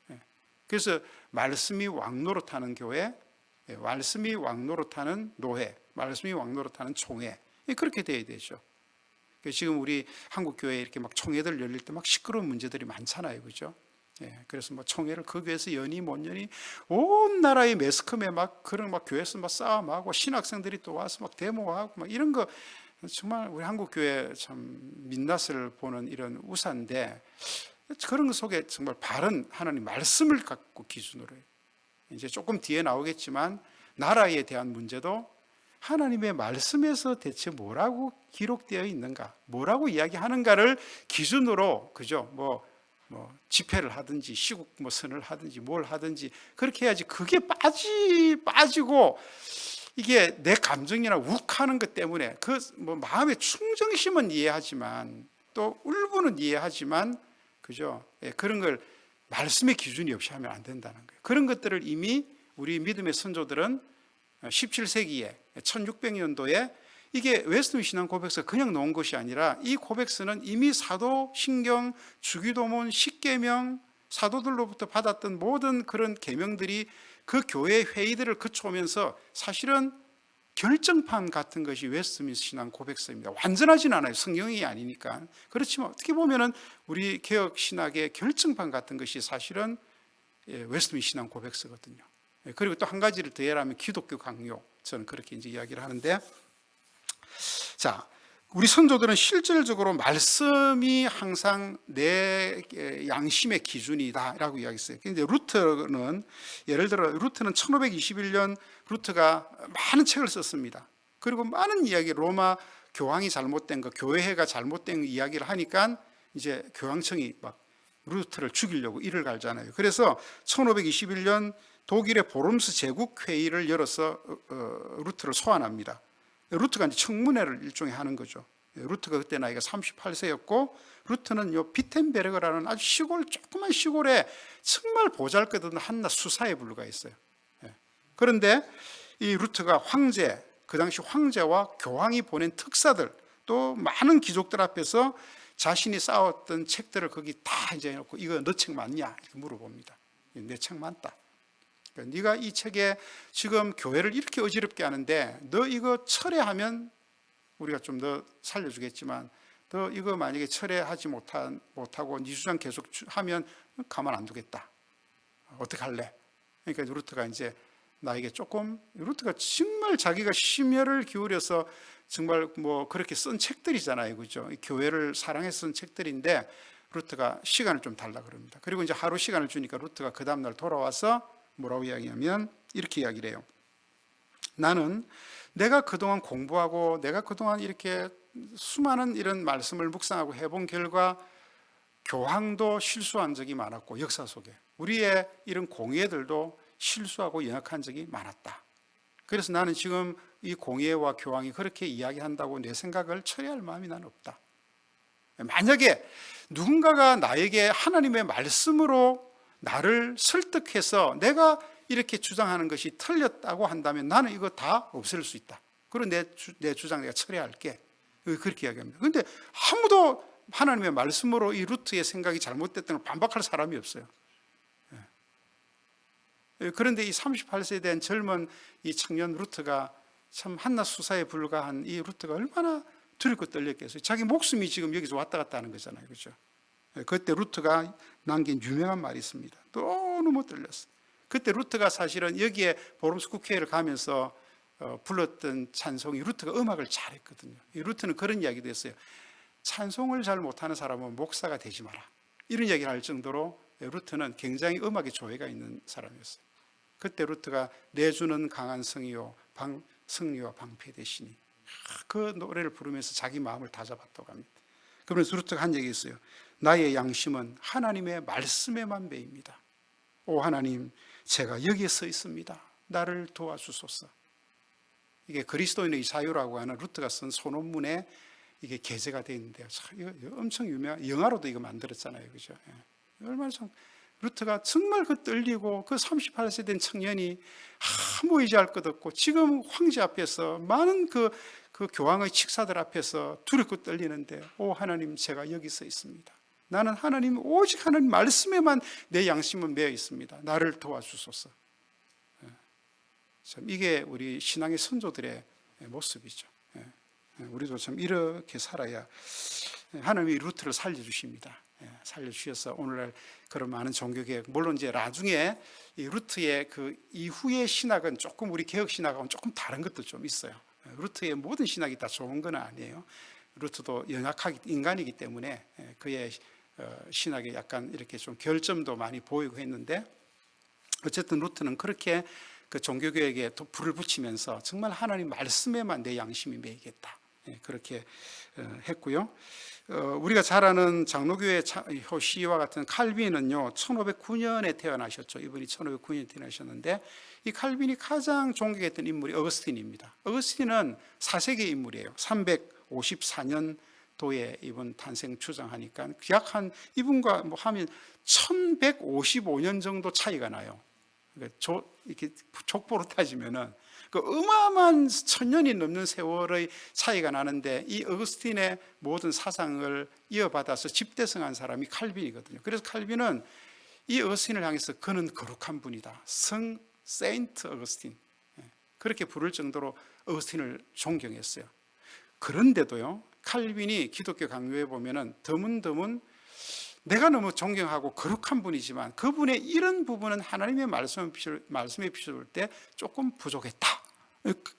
거예요. 그래서 말씀이 왕노릇하는 교회, 말씀이 왕노릇하는 노회, 말씀이 왕노릇하는 총회, 그렇게 돼야 되죠. 지금 우리 한국 교회에 이렇게 막 총회들 열릴 때 막 시끄러운 문제들이 많잖아요, 그죠? 그래서 뭐 총회를 그 교회에서 여니 못 여니 온 나라의 매스컴에 막 그런 막 교회에서 막 싸움하고 신학생들이 또 와서 막 데모하고 막 이런 거 정말 우리 한국 교회 참 민낯을 보는 이런 우산데, 그런 것 속에 정말 바른 하나님 말씀을 갖고 기준으로 해요. 이제 조금 뒤에 나오겠지만 나라에 대한 문제도 하나님의 말씀에서 대체 뭐라고 기록되어 있는가, 뭐라고 이야기하는가를 기준으로, 그죠? 뭐 집회를 하든지 시국 뭐 선을 하든지 뭘 하든지 그렇게 해야지. 그게 빠지고 이게 내 감정이나 욱하는 것 때문에 그 뭐 마음의 충정심은 이해하지만 또 울분은 이해하지만, 그죠? 그런 걸 말씀의 기준이 없이 하면 안 된다는 거예요. 그런 것들을 이미 우리 믿음의 선조들은 17세기에 1600년도에 이게 웨스트민스터 신앙 고백서가 그냥 놓은 것이 아니라 이 고백서는 이미 사도신경, 주기도문, 십계명, 사도들로부터 받았던 모든 그런 계명들이 그 교회 회의들을 거쳐오면서 사실은 결정판 같은 것이 웨스트민스터 신앙 고백서입니다. 완전하진 않아요. 성경이 아니니까. 그렇지만 어떻게 보면은 우리 개혁 신학의 결정판 같은 것이 사실은 웨스트민스터 신앙 고백서거든요. 그리고 또 한 가지를 더해라면 기독교 강요, 저는 그렇게 이제 이야기를 하는데, 자, 우리 선조들은 실질적으로 말씀이 항상 내 양심의 기준이다라고 이야기했어요. 근데 루터는, 예를 들어 루터는 1521년 루터가 많은 책을 썼습니다. 그리고 많은 이야기, 로마 교황이 잘못된 거, 교회가 잘못된 이야기를 하니까 이제 교황청이 막 루터를 죽이려고 이를 갈잖아요. 그래서 1521년 독일의 보름스 제국 회의를 열어서 루터를 소환합니다. 루터가 이제 청문회를 일종의 하는 거죠. 루터가 그때 나이가 38세였고, 루터는 요 비텐베르그라는 아주 조그만 시골에 정말 보잘것없는 한낱 수사에 불과했어요. 그런데 이 루터가 황제, 그 당시 황제와 교황이 보낸 특사들, 또 많은 귀족들 앞에서 자신이 쌓았던 책들을 거기 다 이제 해놓고, 이거 너 책 맞냐? 이렇게 물어봅니다. 내 책 맞다. 네가 이 책에 지금 교회를 이렇게 어지럽게 하는데 너 이거 철회하면 우리가 좀 더 살려주겠지만, 너 이거 만약에 철회하지 못하고 네 주장 계속 하면 가만 안 두겠다. 어떻게 할래? 그러니까 루터가 이제 나에게 조금, 루터가 정말 자기가 심혈을 기울여서 정말 뭐 그렇게 쓴 책들이잖아요, 그죠? 교회를 사랑해서 쓴 책들인데 루터가 시간을 좀 달라 그럽니다. 그리고 이제 하루 시간을 주니까 루터가 그 다음날 돌아와서 뭐라고 이야기하면 이렇게 이야기를 해요. 나는 내가 그동안 공부하고 내가 그동안 이렇게 수많은 이런 말씀을 묵상하고 해본 결과 교황도 실수한 적이 많았고, 역사 속에 우리의 이런 공예들도 실수하고 연약한 적이 많았다. 그래서 나는 지금 이 공예와 교황이 그렇게 이야기한다고 내 생각을 처리할 마음이 나는 없다. 만약에 누군가가 나에게 하나님의 말씀으로 나를 설득해서 내가 이렇게 주장하는 것이 틀렸다고 한다면 나는 이거 다 없앨 수 있다. 그리고 내 주장 내가 처리할게. 그렇게 이야기합니다. 그런데 아무도 하나님의 말씀으로 이 루트의 생각이 잘못됐다는 걸 반박할 사람이 없어요. 그런데 이 38세에 대한 젊은 이 청년 루트가 참 한낱 수사에 불과한 이 루트가 얼마나 두렵고 떨렸겠어요. 자기 목숨이 지금 여기서 왔다 갔다 하는 거잖아요, 그렇죠? 그때 루트가 남긴 유명한 말이 있습니다. 너무 떨렸어. 그때 루트가 사실은 여기에 보름스 국회를 가면서 불렀던 찬송이, 루트가 음악을 잘했거든요. 이 루트는 그런 이야기도 했어요. 찬송을 잘 못하는 사람은 목사가 되지 마라, 이런 이야기를 할 정도로 루트는 굉장히 음악에 조예가 있는 사람이었어요. 그때 루트가 내주는 강한 성이요 성리와 방패 되시니, 그 노래를 부르면서 자기 마음을 다잡았다고 합니다. 그러면서 루트가 한 얘기 있어요. 나의 양심은 하나님의 말씀에만 매입니다. 오 하나님, 제가 여기에 서 있습니다. 나를 도와주소서. 이게 그리스도인의 자유라고 하는 루트가 쓴 소논문에 이게 게재가 되어 있는데요. 이거 엄청 유명한, 영화로도 이거 만들었잖아요, 그죠? 얼마나 참 루트가 정말 그 떨리고 그 38세 된 청년이 아무 의지할 것 없고 지금 황제 앞에서 많은 그 교황의 칙사들 앞에서 두렵고 떨리는데, 오 하나님, 제가 여기 서 있습니다. 나는 하나님, 오직 하나님 말씀에만 내 양심은 매여 있습니다. 나를 도와주소서. 참 이게 우리 신앙의 선조들의 모습이죠. 우리도 참 이렇게 살아야 하나님이 루트를 살려주십니다. 살려주셔서 오늘날 그런 많은 종교개혁, 물론 이제 나중에 이 루트의 그 이후의 신학은 조금 우리 개혁 신학하고는 조금 다른 것도 좀 있어요. 루트의 모든 신학이 다 좋은 건 아니에요. 루트도 연약하기 인간이기 때문에 그의 신학에 약간 이렇게 좀 결점도 많이 보이고 했는데, 어쨌든 루트는 그렇게 그 종교개혁에 불을 붙이면서 정말 하나님 말씀에만 내 양심이 매이겠다, 그렇게 했고요. 우리가 잘 아는 장로교의 효시와 같은 칼빈은요 1509년에 태어나셨죠. 이분이 1509년에 태어나셨는데, 이 칼빈이 가장 존경했던 인물이 어거스틴입니다. 어거스틴은 4세기 인물이에요. 354년도에 이분 탄생 추정하니까 약 한 이분과 뭐 하면 1155년 정도 차이가 나요. 이렇게 족보로 따지면은 그 어마어마한 1000년이 넘는 세월의 차이가 나는데, 이 어거스틴의 모든 사상을 이어받아서 집대성한 사람이 칼빈이거든요. 그래서 칼빈은 이 어거스틴을 향해서 그는 거룩한 분이다, 성 세인트 어거스틴, 그렇게 부를 정도로 어거스틴을 존경했어요. 그런데도요, 칼빈이 기독교 강요에 보면은 드문드문 내가 너무 존경하고 거룩한 분이지만 그분의 이런 부분은 하나님의 말씀에 비춰볼 때 조금 부족했다.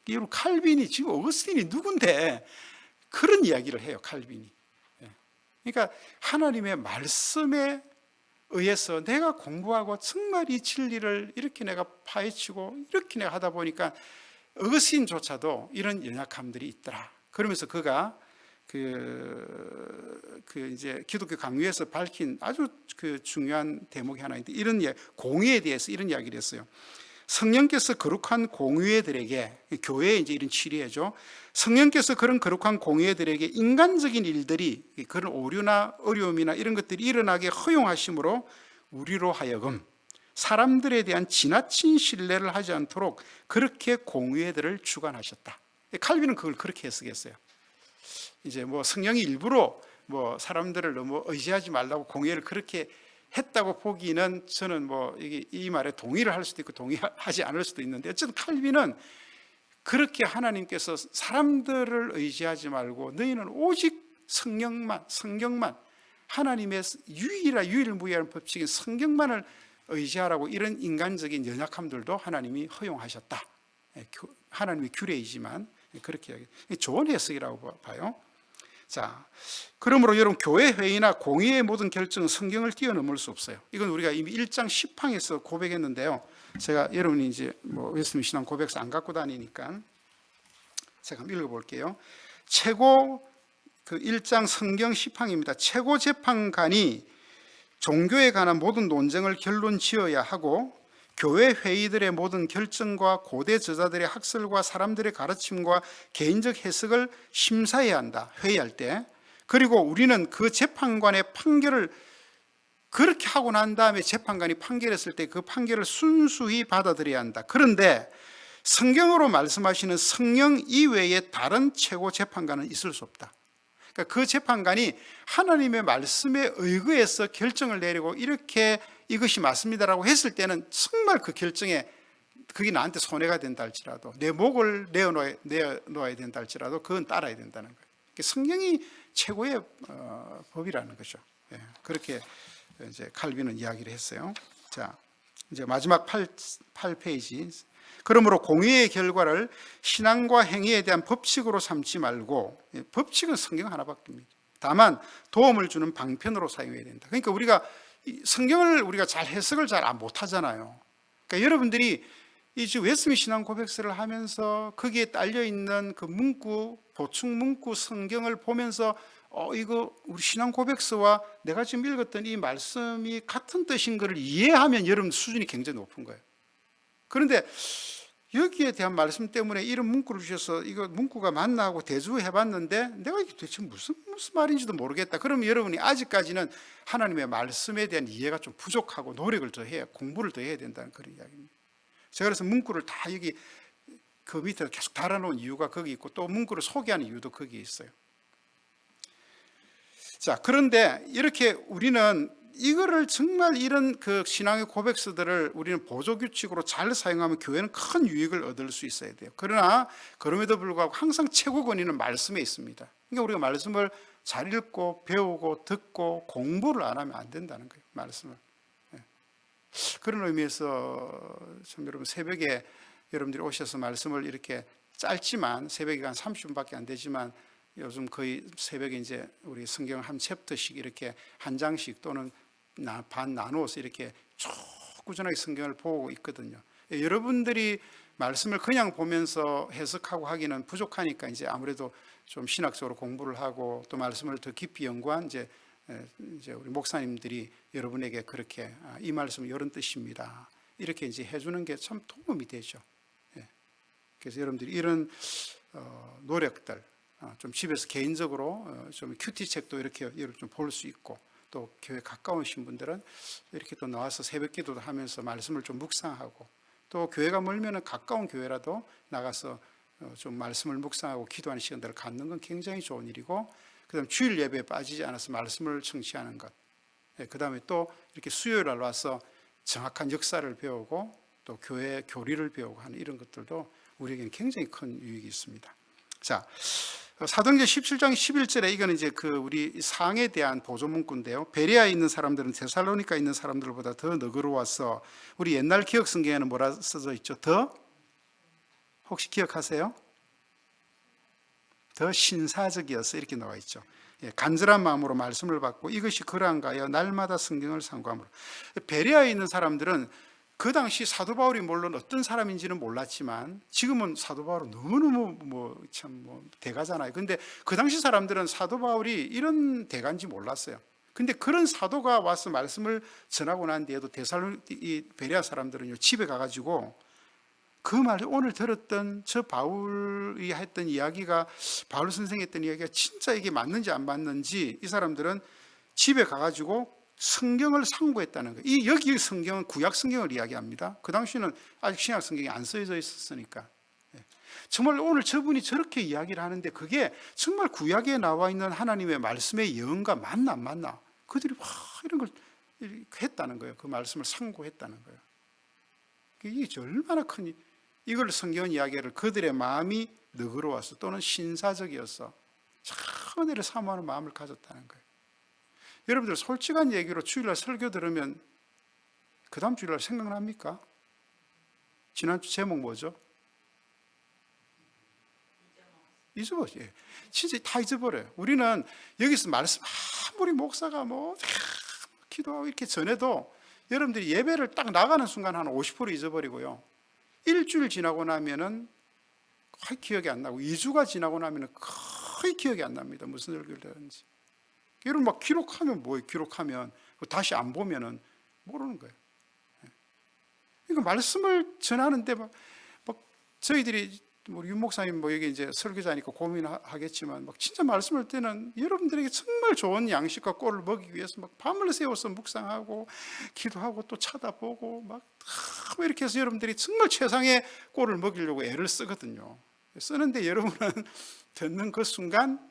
여러분, 칼빈이, 지금 어거스틴이 누군데 그런 이야기를 해요, 칼빈이. 그러니까 하나님의 말씀에 의해서 내가 공부하고 정말 이 진리를 이렇게 내가 파헤치고 이렇게 내가 하다 보니까 어거스틴조차도 이런 연약함들이 있더라. 그러면서 그가 이제 기독교 강요에서 밝힌 아주 그 중요한 대목이 하나 있는데, 이런 공의에 대해서 이런 이야기를 했어요. 성령께서 거룩한 공의들에게, 교회에 이제 이런 치리해죠. 성령께서 그런 거룩한 공의들에게 인간적인 일들이, 그런 오류나 어려움이나 이런 것들이 일어나게 허용하심으로 우리로 하여금 사람들에 대한 지나친 신뢰를 하지 않도록 그렇게 공의들을 주관하셨다. 칼빈은 그걸 그렇게 해석했어요. 이제 뭐 성령이 일부러 뭐 사람들을 너무 의지하지 말라고 공의를 그렇게 했다고 보기는, 저는 뭐 이 말에 동의를 할 수도 있고 동의하지 않을 수도 있는데, 어쨌든 칼빈은 그렇게 하나님께서 사람들을 의지하지 말고 너희는 오직 성경만 하나님의 유일무이한 법칙인 성경만을 의지하라고, 이런 인간적인 연약함들도 하나님이 허용하셨다. 하나님의 규례이지만 그렇게 좋은 해석이라고 봐요. 자, 그러므로 여러분, 교회 회의나 공의의 모든 결정은 성경을 뛰어넘을 수 없어요. 이건 우리가 이미 1장 10항에서 고백했는데요. 제가 여러분이 이제 뭐 웨스트민스터 신앙 고백서 안 갖고 다니니까 제가 한번 읽어볼게요. 최고 1장 성경 10항입니다. 최고 재판관이 종교에 관한 모든 논쟁을 결론 지어야 하고, 교회 회의들의 모든 결정과 고대 저자들의 학설과 사람들의 가르침과 개인적 해석을 심사해야 한다, 회의할 때. 그리고 우리는 그 재판관의 판결을 그렇게 하고 난 다음에 재판관이 판결했을 때 그 판결을 순수히 받아들여야 한다. 그런데 성경으로 말씀하시는 성령 이외에 다른 최고 재판관은 있을 수 없다. 그러니까 그 재판관이 하나님의 말씀에 의거해서 결정을 내리고 이렇게 이것이 맞습니다라고 했을 때는 정말 그 결정에 그게 나한테 손해가 된다 할지라도, 내 목을 내어놓아야 된다 할지라도 그건 따라야 된다는 거예요. 성경이 최고의 법이라는 거죠. 그렇게 이제 칼빈은 이야기를 했어요. 자, 이제 마지막 8페이지. 그러므로 공의의 결과를 신앙과 행위에 대한 법칙으로 삼지 말고, 법칙은 성경 하나밖에입니다. 다만 도움을 주는 방편으로 사용해야 된다. 그러니까 우리가 성경을 우리가 잘 해석을 잘 못하잖아요. 그러니까 여러분들이 이 웨스트민스터 신앙 고백서를 하면서 거기에 딸려 있는 그 문구, 보충 문구 성경을 보면서 이거 우리 신앙 고백서와 내가 지금 읽었던 이 말씀이 같은 뜻인 것을 이해하면 여러분 수준이 굉장히 높은 거예요. 그런데 여기에 대한 말씀 때문에 이런 문구를 주셔서 이거 문구가 맞나 하고 대조해 봤는데 내가 이게 도대체 무슨 말인지도 모르겠다. 그러면 여러분이 아직까지는 하나님의 말씀에 대한 이해가 좀 부족하고 노력을 더 해야, 공부를 더 해야 된다는 그런 이야기입니다. 제가 그래서 문구를 다 여기 그 밑에 계속 달아놓은 이유가 거기 있고, 또 문구를 소개하는 이유도 거기에 있어요. 자, 그런데 이렇게 우리는 이거를 정말 이런 그 신앙의 고백서들을 우리는 보조규칙으로 잘 사용하면 교회는 큰 유익을 얻을 수 있어야 돼요. 그러나 그럼에도 불구하고 항상 최고 권위는 말씀에 있습니다. 그러니까 우리가 말씀을 잘 읽고 배우고 듣고 공부를 안 하면 안 된다는 거예요. 말씀을. 그런 의미에서 참 여러분, 새벽에 여러분들이 오셔서 말씀을 이렇게 짧지만, 새벽에 한 30분밖에 안 되지만 요즘 거의 새벽에 이제 우리 성경 한 챕터씩 이렇게 한 장씩 또는 반 나누어서 이렇게 쭉 꾸준하게 성경을 보고 있거든요. 여러분들이 말씀을 그냥 보면서 해석하고 하기는 부족하니까 이제 아무래도 좀 신학적으로 공부를 하고 또 말씀을 더 깊이 연구한 이제 우리 목사님들이 여러분에게 그렇게 이 말씀은 이런 뜻입니다, 이렇게 이제 해주는 게 참 도움이 되죠. 그래서 여러분들이 이런 노력들 좀 집에서 개인적으로 좀 큐티 책도 이렇게 좀 볼 수 있고, 또 교회 가까우신 분들은 이렇게 또 나와서 새벽 기도도 하면서 말씀을 좀 묵상하고, 또 교회가 멀면은 가까운 교회라도 나가서 좀 말씀을 묵상하고 기도하는 시간들을 갖는 건 굉장히 좋은 일이고, 그다음 주일 예배에 빠지지 않아서 말씀을 청취하는 것, 그다음에 또 이렇게 수요일 날 와서 정확한 역사를 배우고 또 교회 교리를 배우고 하는 이런 것들도 우리에게는 굉장히 큰 유익이 있습니다. 자, 사도행전 17장 11절에 이거는 이제 그 우리 상에 대한 보조 문구인데요. 베레아에 있는 사람들은 데살로니가에 있는 사람들보다 더 너그러워서, 우리 옛날 기억 성경에는 뭐라 써져 있죠? 더, 혹시 기억하세요? 더 신사적이어서 이렇게 나와 있죠. 간절한 마음으로 말씀을 받고 이것이 그러한가 하여 날마다 성경을 상고함으로. 베레아에 있는 사람들은 그 당시 사도 바울이 물론 어떤 사람인지는 몰랐지만, 지금은 사도 바울은 너무너무 대가잖아요. 근데 그 당시 사람들은 사도 바울이 이런 대가인지 몰랐어요. 근데 그런 사도가 와서 말씀을 전하고 난 뒤에도 이 베레아 사람들은 집에 가가지고 그 말, 오늘 들었던 저 바울이 했던 이야기가, 바울 선생이 했던 이야기가 진짜 이게 맞는지 안 맞는지 이 사람들은 집에 가가지고 성경을 상고했다는 거예요. 이 여기 성경은 구약 성경을 이야기합니다. 그 당시에는 아직 신약 성경이 안 써져 있었으니까. 정말 오늘 저분이 저렇게 이야기를 하는데 그게 정말 구약에 나와 있는 하나님의 말씀의 예언과 맞나 안 맞나, 그들이 이런 걸 했다는 거예요. 그 말씀을 상고했다는 거예요. 이게 얼마나 큰, 이걸 성경 이야기를 그들의 마음이 너그러워서 또는 신사적이어서 참 은혜를 사모하는 마음을 가졌다는 거예요. 여러분들 솔직한 얘기로 주일날 설교 들으면 그 다음 주일날 생각납니까? 지난주 제목 뭐죠? 잊어버려요. 진짜 다 잊어버려요. 우리는 여기서 말씀 아무리 목사가 기도하고 이렇게 전해도 여러분들이 예배를 딱 나가는 순간 한 50% 잊어버리고요, 일주일 지나고 나면은 거의 기억이 안 나고 2주가 지나고 나면은 거의 기억이 안 납니다. 무슨 설교를 들었는지. 여러분 막 기록하면 뭐예요? 기록하면 다시 안 보면은 모르는 거예요. 그러니까 말씀을 전하는데 막 저희들이 우리 윤 목사님 여기 이제 설교자니까 고민하겠지만 진짜 말씀할 때는 여러분들에게 정말 좋은 양식과 꼴을 먹이기 위해서 밤을 새워서 묵상하고 기도하고 또 쳐다보고 이렇게 해서 여러분들이 정말 최상의 꼴을 먹이려고 애를 쓰거든요. 쓰는데 여러분은 듣는 그 순간,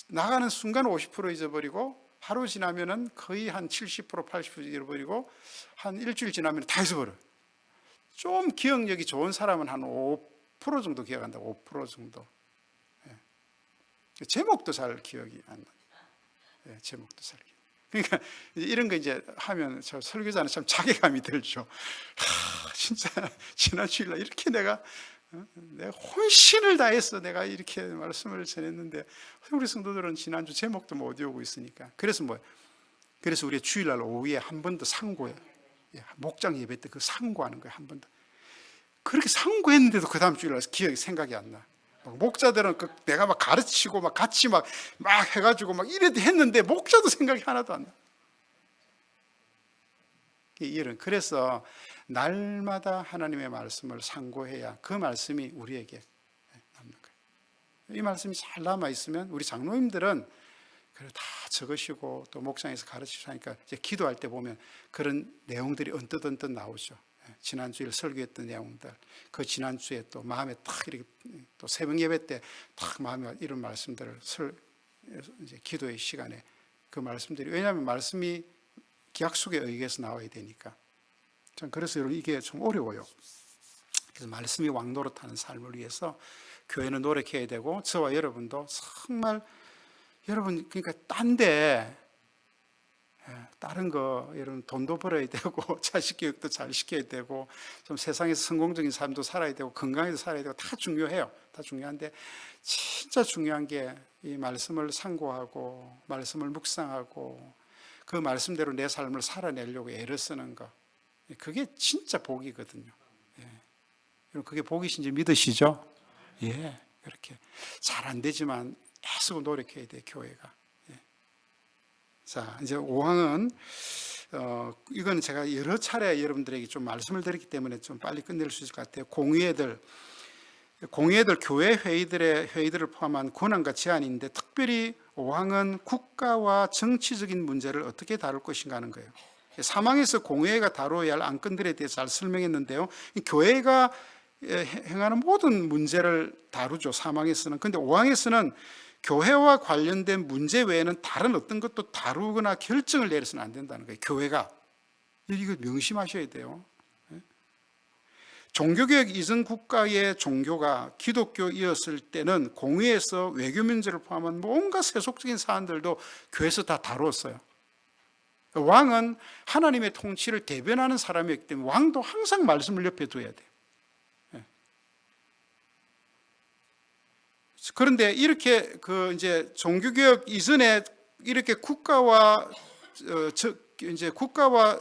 나가는 순간 50% 잊어버리고, 하루 지나면은 거의 한 70% 80% 잊어버리고, 한 일주일 지나면 다 잊어버려요. 좀 기억력이 좋은 사람은 한 5% 정도 기억한다고. 5% 정도. 제목도 잘 기억이 안 나요. 제목도 잘 기억. 그러니까 이런 거 이제 하면 저 설교자는 참 자괴감이 들죠. 진짜 지난 주일날 이렇게 내가 혼신을 다해서 내가 이렇게 말씀을 전했는데, 우리 성도들은 지난주 제목도 못 외우고 있으니까. 그래서 그래서 우리 주일날 오후에 한 번 더 상고해요. 목장 예배 때 그 상고하는 거예요. 한 번 더. 그렇게 상고했는데도 그 다음 주일날 기억이 생각이 안 나. 목자들은 내가 가르치고 같이 해가지고 이래도 했는데 목자도 생각이 하나도 안 나. 그래서 날마다 하나님의 말씀을 상고해야 그 말씀이 우리에게 남는 거예요. 이 말씀이 잘 남아 있으면 우리 장로님들은 그걸 다 적으시고 또 목장에서 가르치시니까 이제 기도할 때 보면 그런 내용들이 언뜻 나오죠. 지난주에 설교했던 내용들, 그 지난주에 또 마음에 탁 이렇게 또 새벽 예배 때 탁 마음에 이런 말씀들을 이제 기도의 시간에 그 말씀들이, 왜냐하면 말씀이 약속에 의해서 나와야 되니까. 전 그래서 여러분 이게 좀 어려워요. 그래서 말씀이 왕노릇하는 삶을 위해서 교회는 노력해야 되고, 저와 여러분도 정말 여러분 그러니까 다른 거 여러분 돈도 벌어야 되고 자식 교육도 잘 시켜야 되고 좀 세상에서 성공적인 삶도 살아야 되고 건강해서 살아야 되고 다 중요해요. 다 중요한데 진짜 중요한 게 이 말씀을 상고하고 말씀을 묵상하고 그 말씀대로 내 삶을 살아내려고 애를 쓰는 거, 그게 진짜 복이거든요. 여러분 그게 복이신지 믿으시죠? 예, 그렇게 잘 안 되지만 애쓰고 노력해야 돼 교회가. 자, 이제 5항은 이건 제가 여러 차례 여러분들에게 좀 말씀을 드렸기 때문에 좀 빨리 끝낼 수 있을 것 같아요. 공의회들 교회 회의들을 포함한 권한과 제한인데, 특별히 5항은 국가와 정치적인 문제를 어떻게 다룰 것인가 하는 거예요. 3항에서 공회가 다뤄야 할 안건들에 대해서 잘 설명했는데요. 교회가 행하는 모든 문제를 다루죠, 3항에서는. 그런데 5항에서는 교회와 관련된 문제 외에는 다른 어떤 것도 다루거나 결정을 내려서는 안 된다는 거예요, 교회가. 이거 명심하셔야 돼요. 종교개혁 이전 국가의 종교가 기독교이었을 때는 공의에서 외교 문제를 포함한 뭔가 세속적인 사안들도 교회에서 다 다루었어요. 왕은 하나님의 통치를 대변하는 사람이었기 때문에 왕도 항상 말씀을 옆에 둬야 돼요. 그런데 이렇게 이제 종교개혁 이전에 이렇게 국가와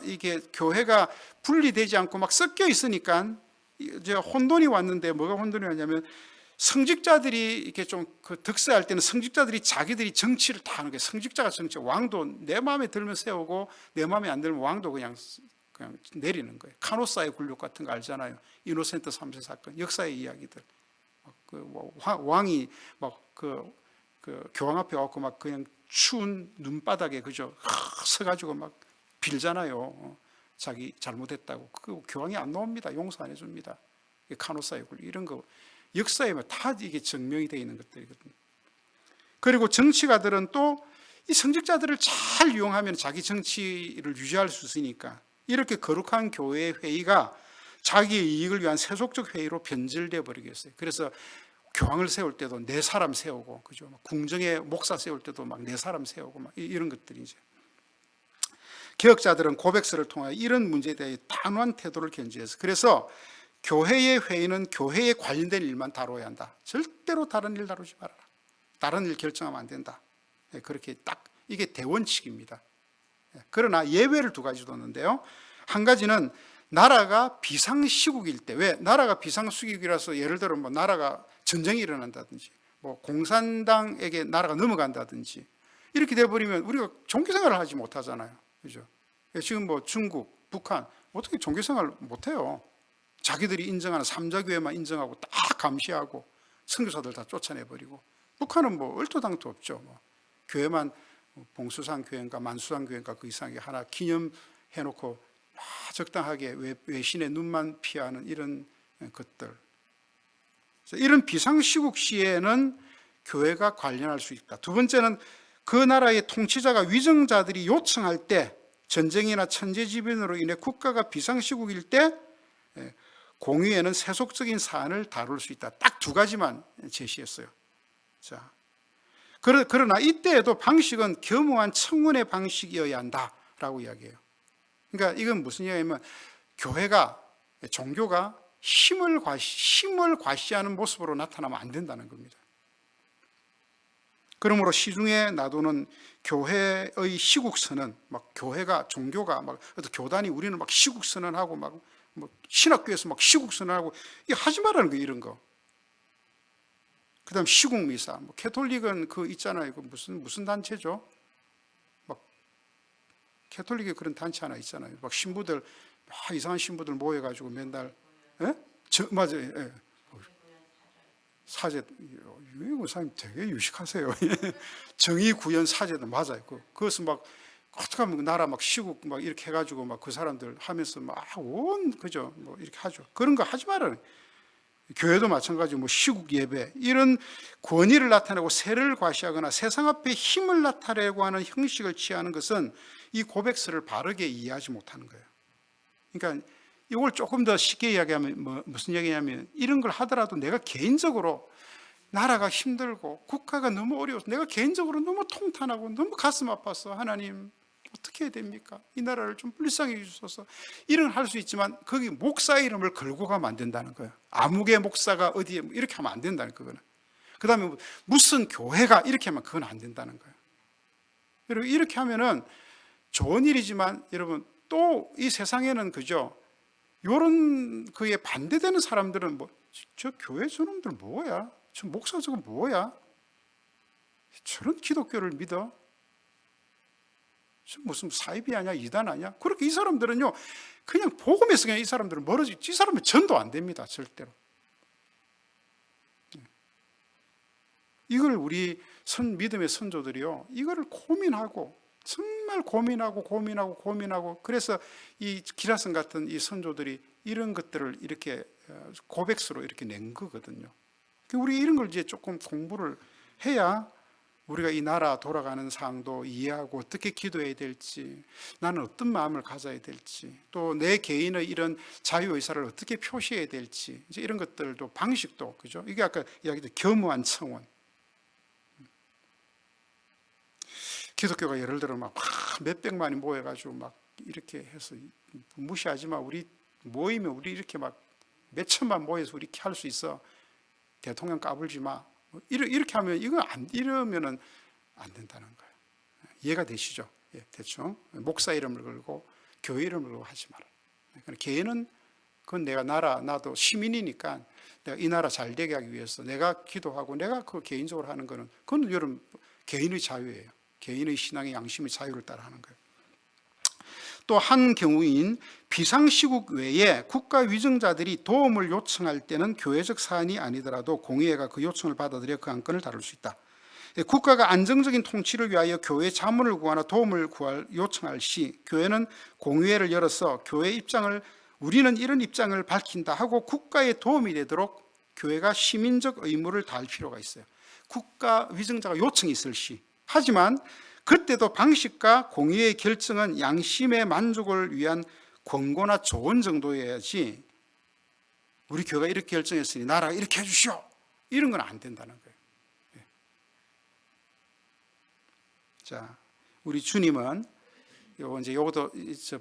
이게 교회가 분리되지 않고 막 섞여 있으니까 이제 혼돈이 왔는데, 뭐가 혼돈이 왔냐면 성직자들이 이렇게 좀 득세할 때는 성직자들이 자기들이 정치를 다 하는 거예요. 성직자가 정치, 왕도 내 마음에 들면 세우고 내 마음에 안 들면 왕도 그냥 내리는 거예요. 카노사의 굴욕 같은 거 알잖아요. 이노센트 3세 사건, 역사의 이야기들. 왕이 교황 앞에 와서 막 그냥 추운 눈바닥에 그저 서가지고 막 빌잖아요. 자기 잘못했다고. 그 교황이 안 나옵니다. 용서 안 해줍니다. 카노사의 굴 이런 거 역사에 다 이게 증명이 되어 있는 것들이거든요. 그리고 정치가들은 또 이 성직자들을 잘 이용하면 자기 정치를 유지할 수 있으니까, 이렇게 거룩한 교회 회의가 자기의 이익을 위한 세속적 회의로 변질되어 버리겠어요. 그래서 교황을 세울 때도 네 사람 세우고, 그죠? 궁정에 목사 세울 때도 막 네 사람 세우고 막 이런 것들이죠. 개혁자들은 고백서를 통하여 이런 문제에 대해 단호한 태도를 견지해서, 그래서 교회의 회의는 교회에 관련된 일만 다뤄야 한다. 절대로 다른 일 다루지 말아라. 다른 일 결정하면 안 된다. 그렇게 딱 이게 대원칙입니다. 그러나 예외를 두 가지 뒀는데요. 한 가지는 나라가 비상시국일 때, 왜 나라가 비상시국이라서 예를 들어 뭐 나라가 전쟁이 일어난다든지 뭐 공산당에게 나라가 넘어간다든지 이렇게 돼버리면 우리가 종교생활을 하지 못하잖아요. 그죠? 지금 뭐 중국, 북한 어떻게 종교생활을 못해요? 자기들이 인정하는 삼자교회만 인정하고 딱 감시하고 선교사들 다 쫓아내버리고, 북한은 뭐 얼토당토 없죠. 뭐 교회만 봉수산 교회인가 만수산 교회인가 그 이상의 하나 기념해놓고 적당하게 외신의 눈만 피하는 이런 것들. 이런 비상시국 시에는 교회가 관련할 수 있다. 두 번째는 그 나라의 통치자가 위정자들이 요청할 때, 전쟁이나 천재지변으로 인해 국가가 비상시국일 때 공의회는 세속적인 사안을 다룰 수 있다. 딱 두 가지만 제시했어요. 자, 그러나 이때에도 방식은 겸허한 청문회 방식이어야 한다라고 이야기해요. 그러니까 이건 무슨 이야기냐면 교회가, 종교가 힘을 과시하는 모습으로 나타나면 안 된다는 겁니다. 그러므로 시중에 놔두는 교회의 시국선언, 막 교회가, 종교가 막 교단이 우리는 막 시국선언하고 막 뭐 신학교에서 막 시국선언하고 이거 하지 말라는 거, 이런 거. 그다음 시국미사, 뭐 캐톨릭은 그 있잖아요. 그 무슨 단체죠? 막 캐톨릭에 그런 단체 하나 있잖아요. 막 신부들 막 이상한 신부들 모여가지고 맨날 예? 맞아요. 예. 사제 이거 사람 되게 유식하세요. 정의 구현 사제도 맞아요. 그것은 막 어떻게 하면 나라 막 시국 막 이렇게 해가지고 막 그 사람들 하면서 막 온 그죠 뭐 이렇게 하죠. 그런 거 하지 말아요. 교회도 마찬가지고 뭐 시국 예배 이런 권위를 나타내고 세를 과시하거나 세상 앞에 힘을 나타내고 하는 형식을 취하는 것은 이 고백서를 바르게 이해하지 못하는 거예요. 그러니까 이걸 조금 더 쉽게 이야기하면 무슨 얘기냐면 이런 걸 하더라도 내가 개인적으로 나라가 힘들고 국가가 너무 어려워서 내가 개인적으로 너무 통탄하고 너무 가슴 아파서 하나님 어떻게 해야 됩니까? 이 나라를 좀 불쌍히 주소서. 이런 할 수 있지만 거기 목사 이름을 걸고 가면 안 된다는 거예요. 아무개 목사가 어디에 이렇게 하면 안 된다는 거예요. 그 다음에 무슨 교회가 이렇게 하면 그건 안 된다는 거예요. 여러분 이렇게 하면은 좋은 일이지만 여러분 또 이 세상에는 그죠? 요런 그에 반대되는 사람들은 저 교회 저놈들 뭐야? 저 목사 저거 뭐야? 저런 기독교를 믿어? 저 무슨 사이비 아니야? 이단 아니야? 그렇게 이 사람들은요 그냥 복음에서 그냥 이 사람들은 멀어지지 이 사람은 전도 안 됩니다. 절대로. 이걸 우리 믿음의 선조들이요 이거를 고민하고 정말 고민하고 그래서 이 기라성 같은 이 선조들이 이런 것들을 이렇게 고백서로 이렇게 낸 거거든요. 우리 이런 걸 이제 조금 공부를 해야 우리가 이 나라 돌아가는 상황도 이해하고 어떻게 기도해야 될지 나는 어떤 마음을 가져야 될지 또 내 개인의 이런 자유의사를 어떻게 표시해야 될지 이제 이런 것들도 방식도 그죠? 이게 아까 이야기했던 겸허한 청원. 기독교가 예를 들어 막 몇백만이 모여가지고 막 이렇게 해서 무시하지 마. 우리 모이면 우리 이렇게 막 몇천만 모여서 우리 이렇게 할 수 있어. 대통령 까불지 마. 이렇게 하면 이러면은 안 된다는 거예요. 이해가 되시죠? 예, 대충 목사 이름을 걸고 교회 이름을 걸고 하지 마라. 그러니까 개인은 그건 내가 나도 시민이니까 내가 이 나라 잘 되게 하기 위해서 내가 기도하고 내가 그 개인적으로 하는 거는 그건 여러분 개인의 자유예요. 개인의 신앙의 양심의 자유를 따라 하는 거예요. 또 한 경우인 비상시국 외에 국가 위정자들이 도움을 요청할 때는 교회적 사안이 아니더라도 공의회가 그 요청을 받아들여 그 안건을 다룰 수 있다. 국가가 안정적인 통치를 위하여 교회 자문을 구하나 도움을 요청할 시 교회는 공의회를 열어서 교회 입장을 우리는 이런 입장을 밝힌다 하고 국가에 도움이 되도록 교회가 시민적 의무를 다할 필요가 있어요. 국가 위정자가 요청이 있을 시. 하지만 그때도 방식과 공의의 결정은 양심의 만족을 위한 권고나 조언 정도여야지 우리 교회가 이렇게 결정했으니 나라가 이렇게 해주시오 이런 건 안 된다는 거예요. 자, 우리 주님은 요것도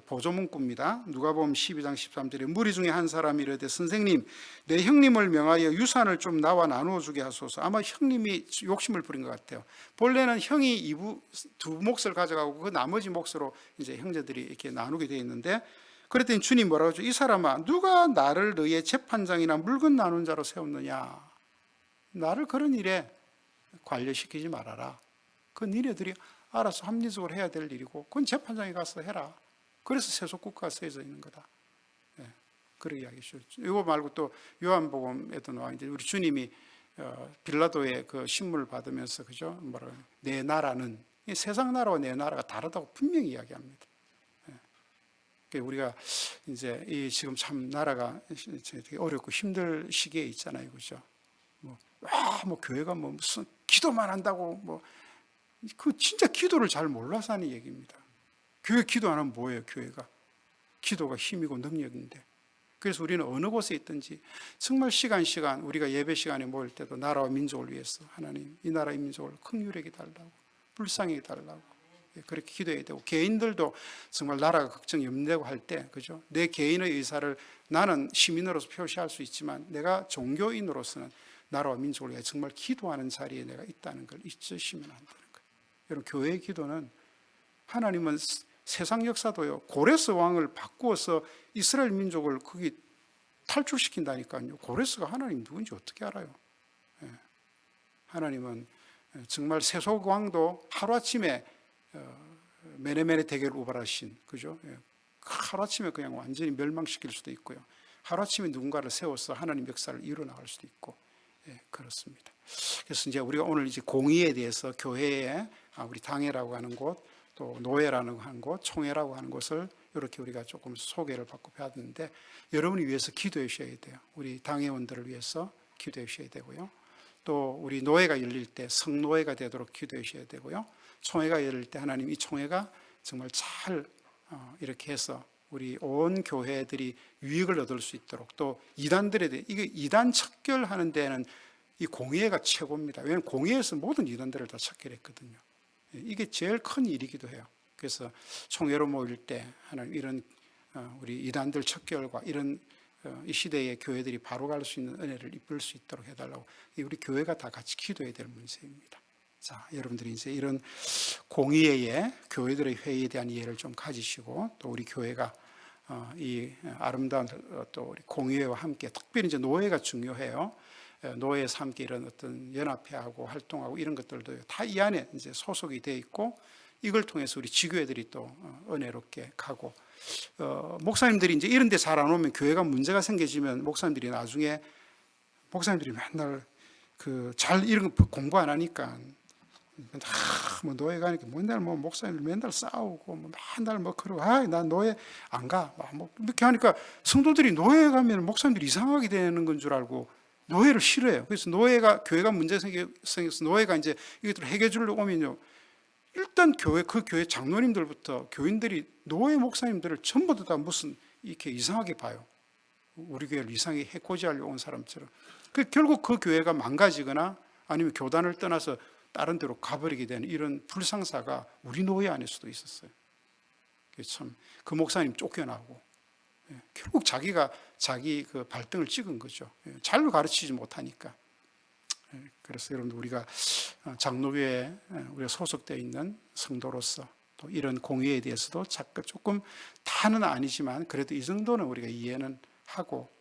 보조 문구입니다. 누가복음 12장 13절에 무리 중에 한 사람이 이르되 선생님 내 형님을 명하여 유산을 좀 나와 나누어 주게 하소서. 아마 형님이 욕심을 부린 것 같아요. 본래는 형이 두 몫을 가져가고 그 나머지 몫으로 이제 형제들이 이렇게 나누게 되어 있는데 그랬더니 주님 뭐라고 하죠? 이 사람아 누가 나를 너의 재판장이나 물건 나눈 자로 세웠느냐? 나를 그런 일에 관여시키지 말아라. 그 니네들이 알아서 합리적으로 해야 될 일이고 그건 재판장에 가서 해라. 그래서 세속국가가 쓰여져 있는 거다. 네, 그런 이야기죠. 이거 말고 또 요한복음에도 나와 있는데 우리 주님이 빌라도의 그 신문을 받으면서 그죠? 내 나라는 세상 나라와 내 나라가 다르다고 분명히 이야기합니다. 네. 우리가 이제 이 지금 참 나라가 되게 어렵고 힘들 시기에 있잖아요, 그죠? 뭐 교회가 뭐 무슨 기도만 한다고 그 진짜 기도를 잘 몰라서 하는 얘기입니다. 교회 기도 안 하면 뭐예요? 교회가 기도가 힘이고 능력인데. 그래서 우리는 어느 곳에 있든지 정말 시간 우리가 예배 시간에 모일 때도 나라와 민족을 위해서 하나님 이 나라의 민족을 긍휼하게 달라고 불쌍하게 달라고 그렇게 기도해야 되고 개인들도 정말 나라가 걱정 염려되고 할 때 그죠? 내 개인의 의사를 나는 시민으로서 표시할 수 있지만 내가 종교인으로서는 나라와 민족을 위해 정말 기도하는 자리에 내가 있다는 걸 잊으시면 안 되는 거예요. 여러분 교회의 기도는 하나님은 세상 역사도요 고레스 왕을 바꾸어서 이스라엘 민족을 거기 탈출시킨다니까요. 고레스가 하나님 누군지 어떻게 알아요? 하나님은 정말 세속 왕도 하루아침에 메네메네 대교를 우발하신, 그죠? 하루아침에 그냥 완전히 멸망시킬 수도 있고요. 하루아침에 누군가를 세워서 하나님 역사를 이루어나갈 수도 있고, 그렇습니다. 그래서 이제 우리가 오늘 이제 공의에 대해서 교회에 우리 당회라고 하는 곳, 또 노회라는 하는 곳, 총회라고 하는 곳을 이렇게 우리가 조금 소개를 받고 배웠는데, 여러분을 위해서 기도해 주셔야 돼요. 우리 당회원들을 위해서 기도해 주셔야 되고요. 또 우리 노회가 열릴 때 성노회가 되도록 기도해 주셔야 되고요. 총회가 열릴 때 하나님 이 총회가 정말 잘 이렇게 해서 우리 온 교회들이 유익을 얻을 수 있도록, 또 이단들에 대해, 이게 이단 척결하는 데는 이 공의회가 최고입니다. 왜냐하면 공의회에서 모든 이단들을 다 척결했거든요. 이게 제일 큰 일이기도 해요. 그래서 총회로 모일 때 하나님 이런 우리 이단들 척결과 이런 이 시대의 교회들이 바로 갈 수 있는 은혜를 입을 수 있도록 해달라고, 우리 교회가 다 같이 기도해야 될 문제입니다. 자, 여러분들이 이제 이런 공의회의 교회들의 회의에 대한 이해를 좀 가지시고, 또 우리 교회가 이 아름다운 또 우리 공의회와 함께, 특별히 이제 노회가 중요해요. 노회에서 함께 이런 어떤 연합회하고 활동하고 이런 것들도 다 이 안에 이제 소속이 되어 있고, 이걸 통해서 우리 지교회들이 또 은혜롭게 가고, 목사님들이 이제 이런 데 잘 안 오면 교회가 문제가 생겨지면 목사님들이 나중에 맨날 잘 이런 거 공부 안 하니까 뭐 노예 가니까 맨날 뭐 목사님들 맨날 싸우고 뭐 맨날 뭐 그러고 난 노예 안 가. 뭐 이렇게 하니까 성도들이 노예 가면 목사님들이 이상하게 되는 건 줄 알고 노예를 싫어해요. 그래서 교회가 문제 생겨서 노예가 이제 이것들을 해결해 주려고 오면요, 일단 그 교회 장로님들부터 교인들이 노예 목사님들을 전부 다 무슨 이렇게 이상하게 봐요. 우리 교회를 이상하게 해코지하려고 온 사람처럼. 결국 그 교회가 망가지거나 아니면 교단을 떠나서 다른 데로 가버리게 되는 이런 불상사가 우리 노예 안에서도 있었어요. 참 그 목사님 쫓겨나고, 결국 자기가 자기 그 발등을 찍은 거죠. 잘 가르치지 못하니까. 그래서 여러분들, 우리가 장로교회에 우리가 소속되어 있는 성도로서 또 이런 공의에 대해서도 조금 다는 아니지만 그래도 이 정도는 우리가 이해는 하고,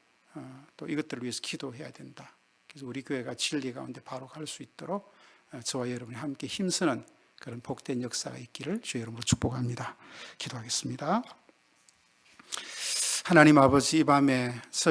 또 이것들을 위해서 기도해야 된다. 그래서 우리 교회가 진리 가운데 바로 갈 수 있도록 저와 여러분이 함께 힘쓰는 그런 복된 역사가 있기를 주의 이름으로 축복합니다. 기도하겠습니다. 하나님 아버지, 이 밤에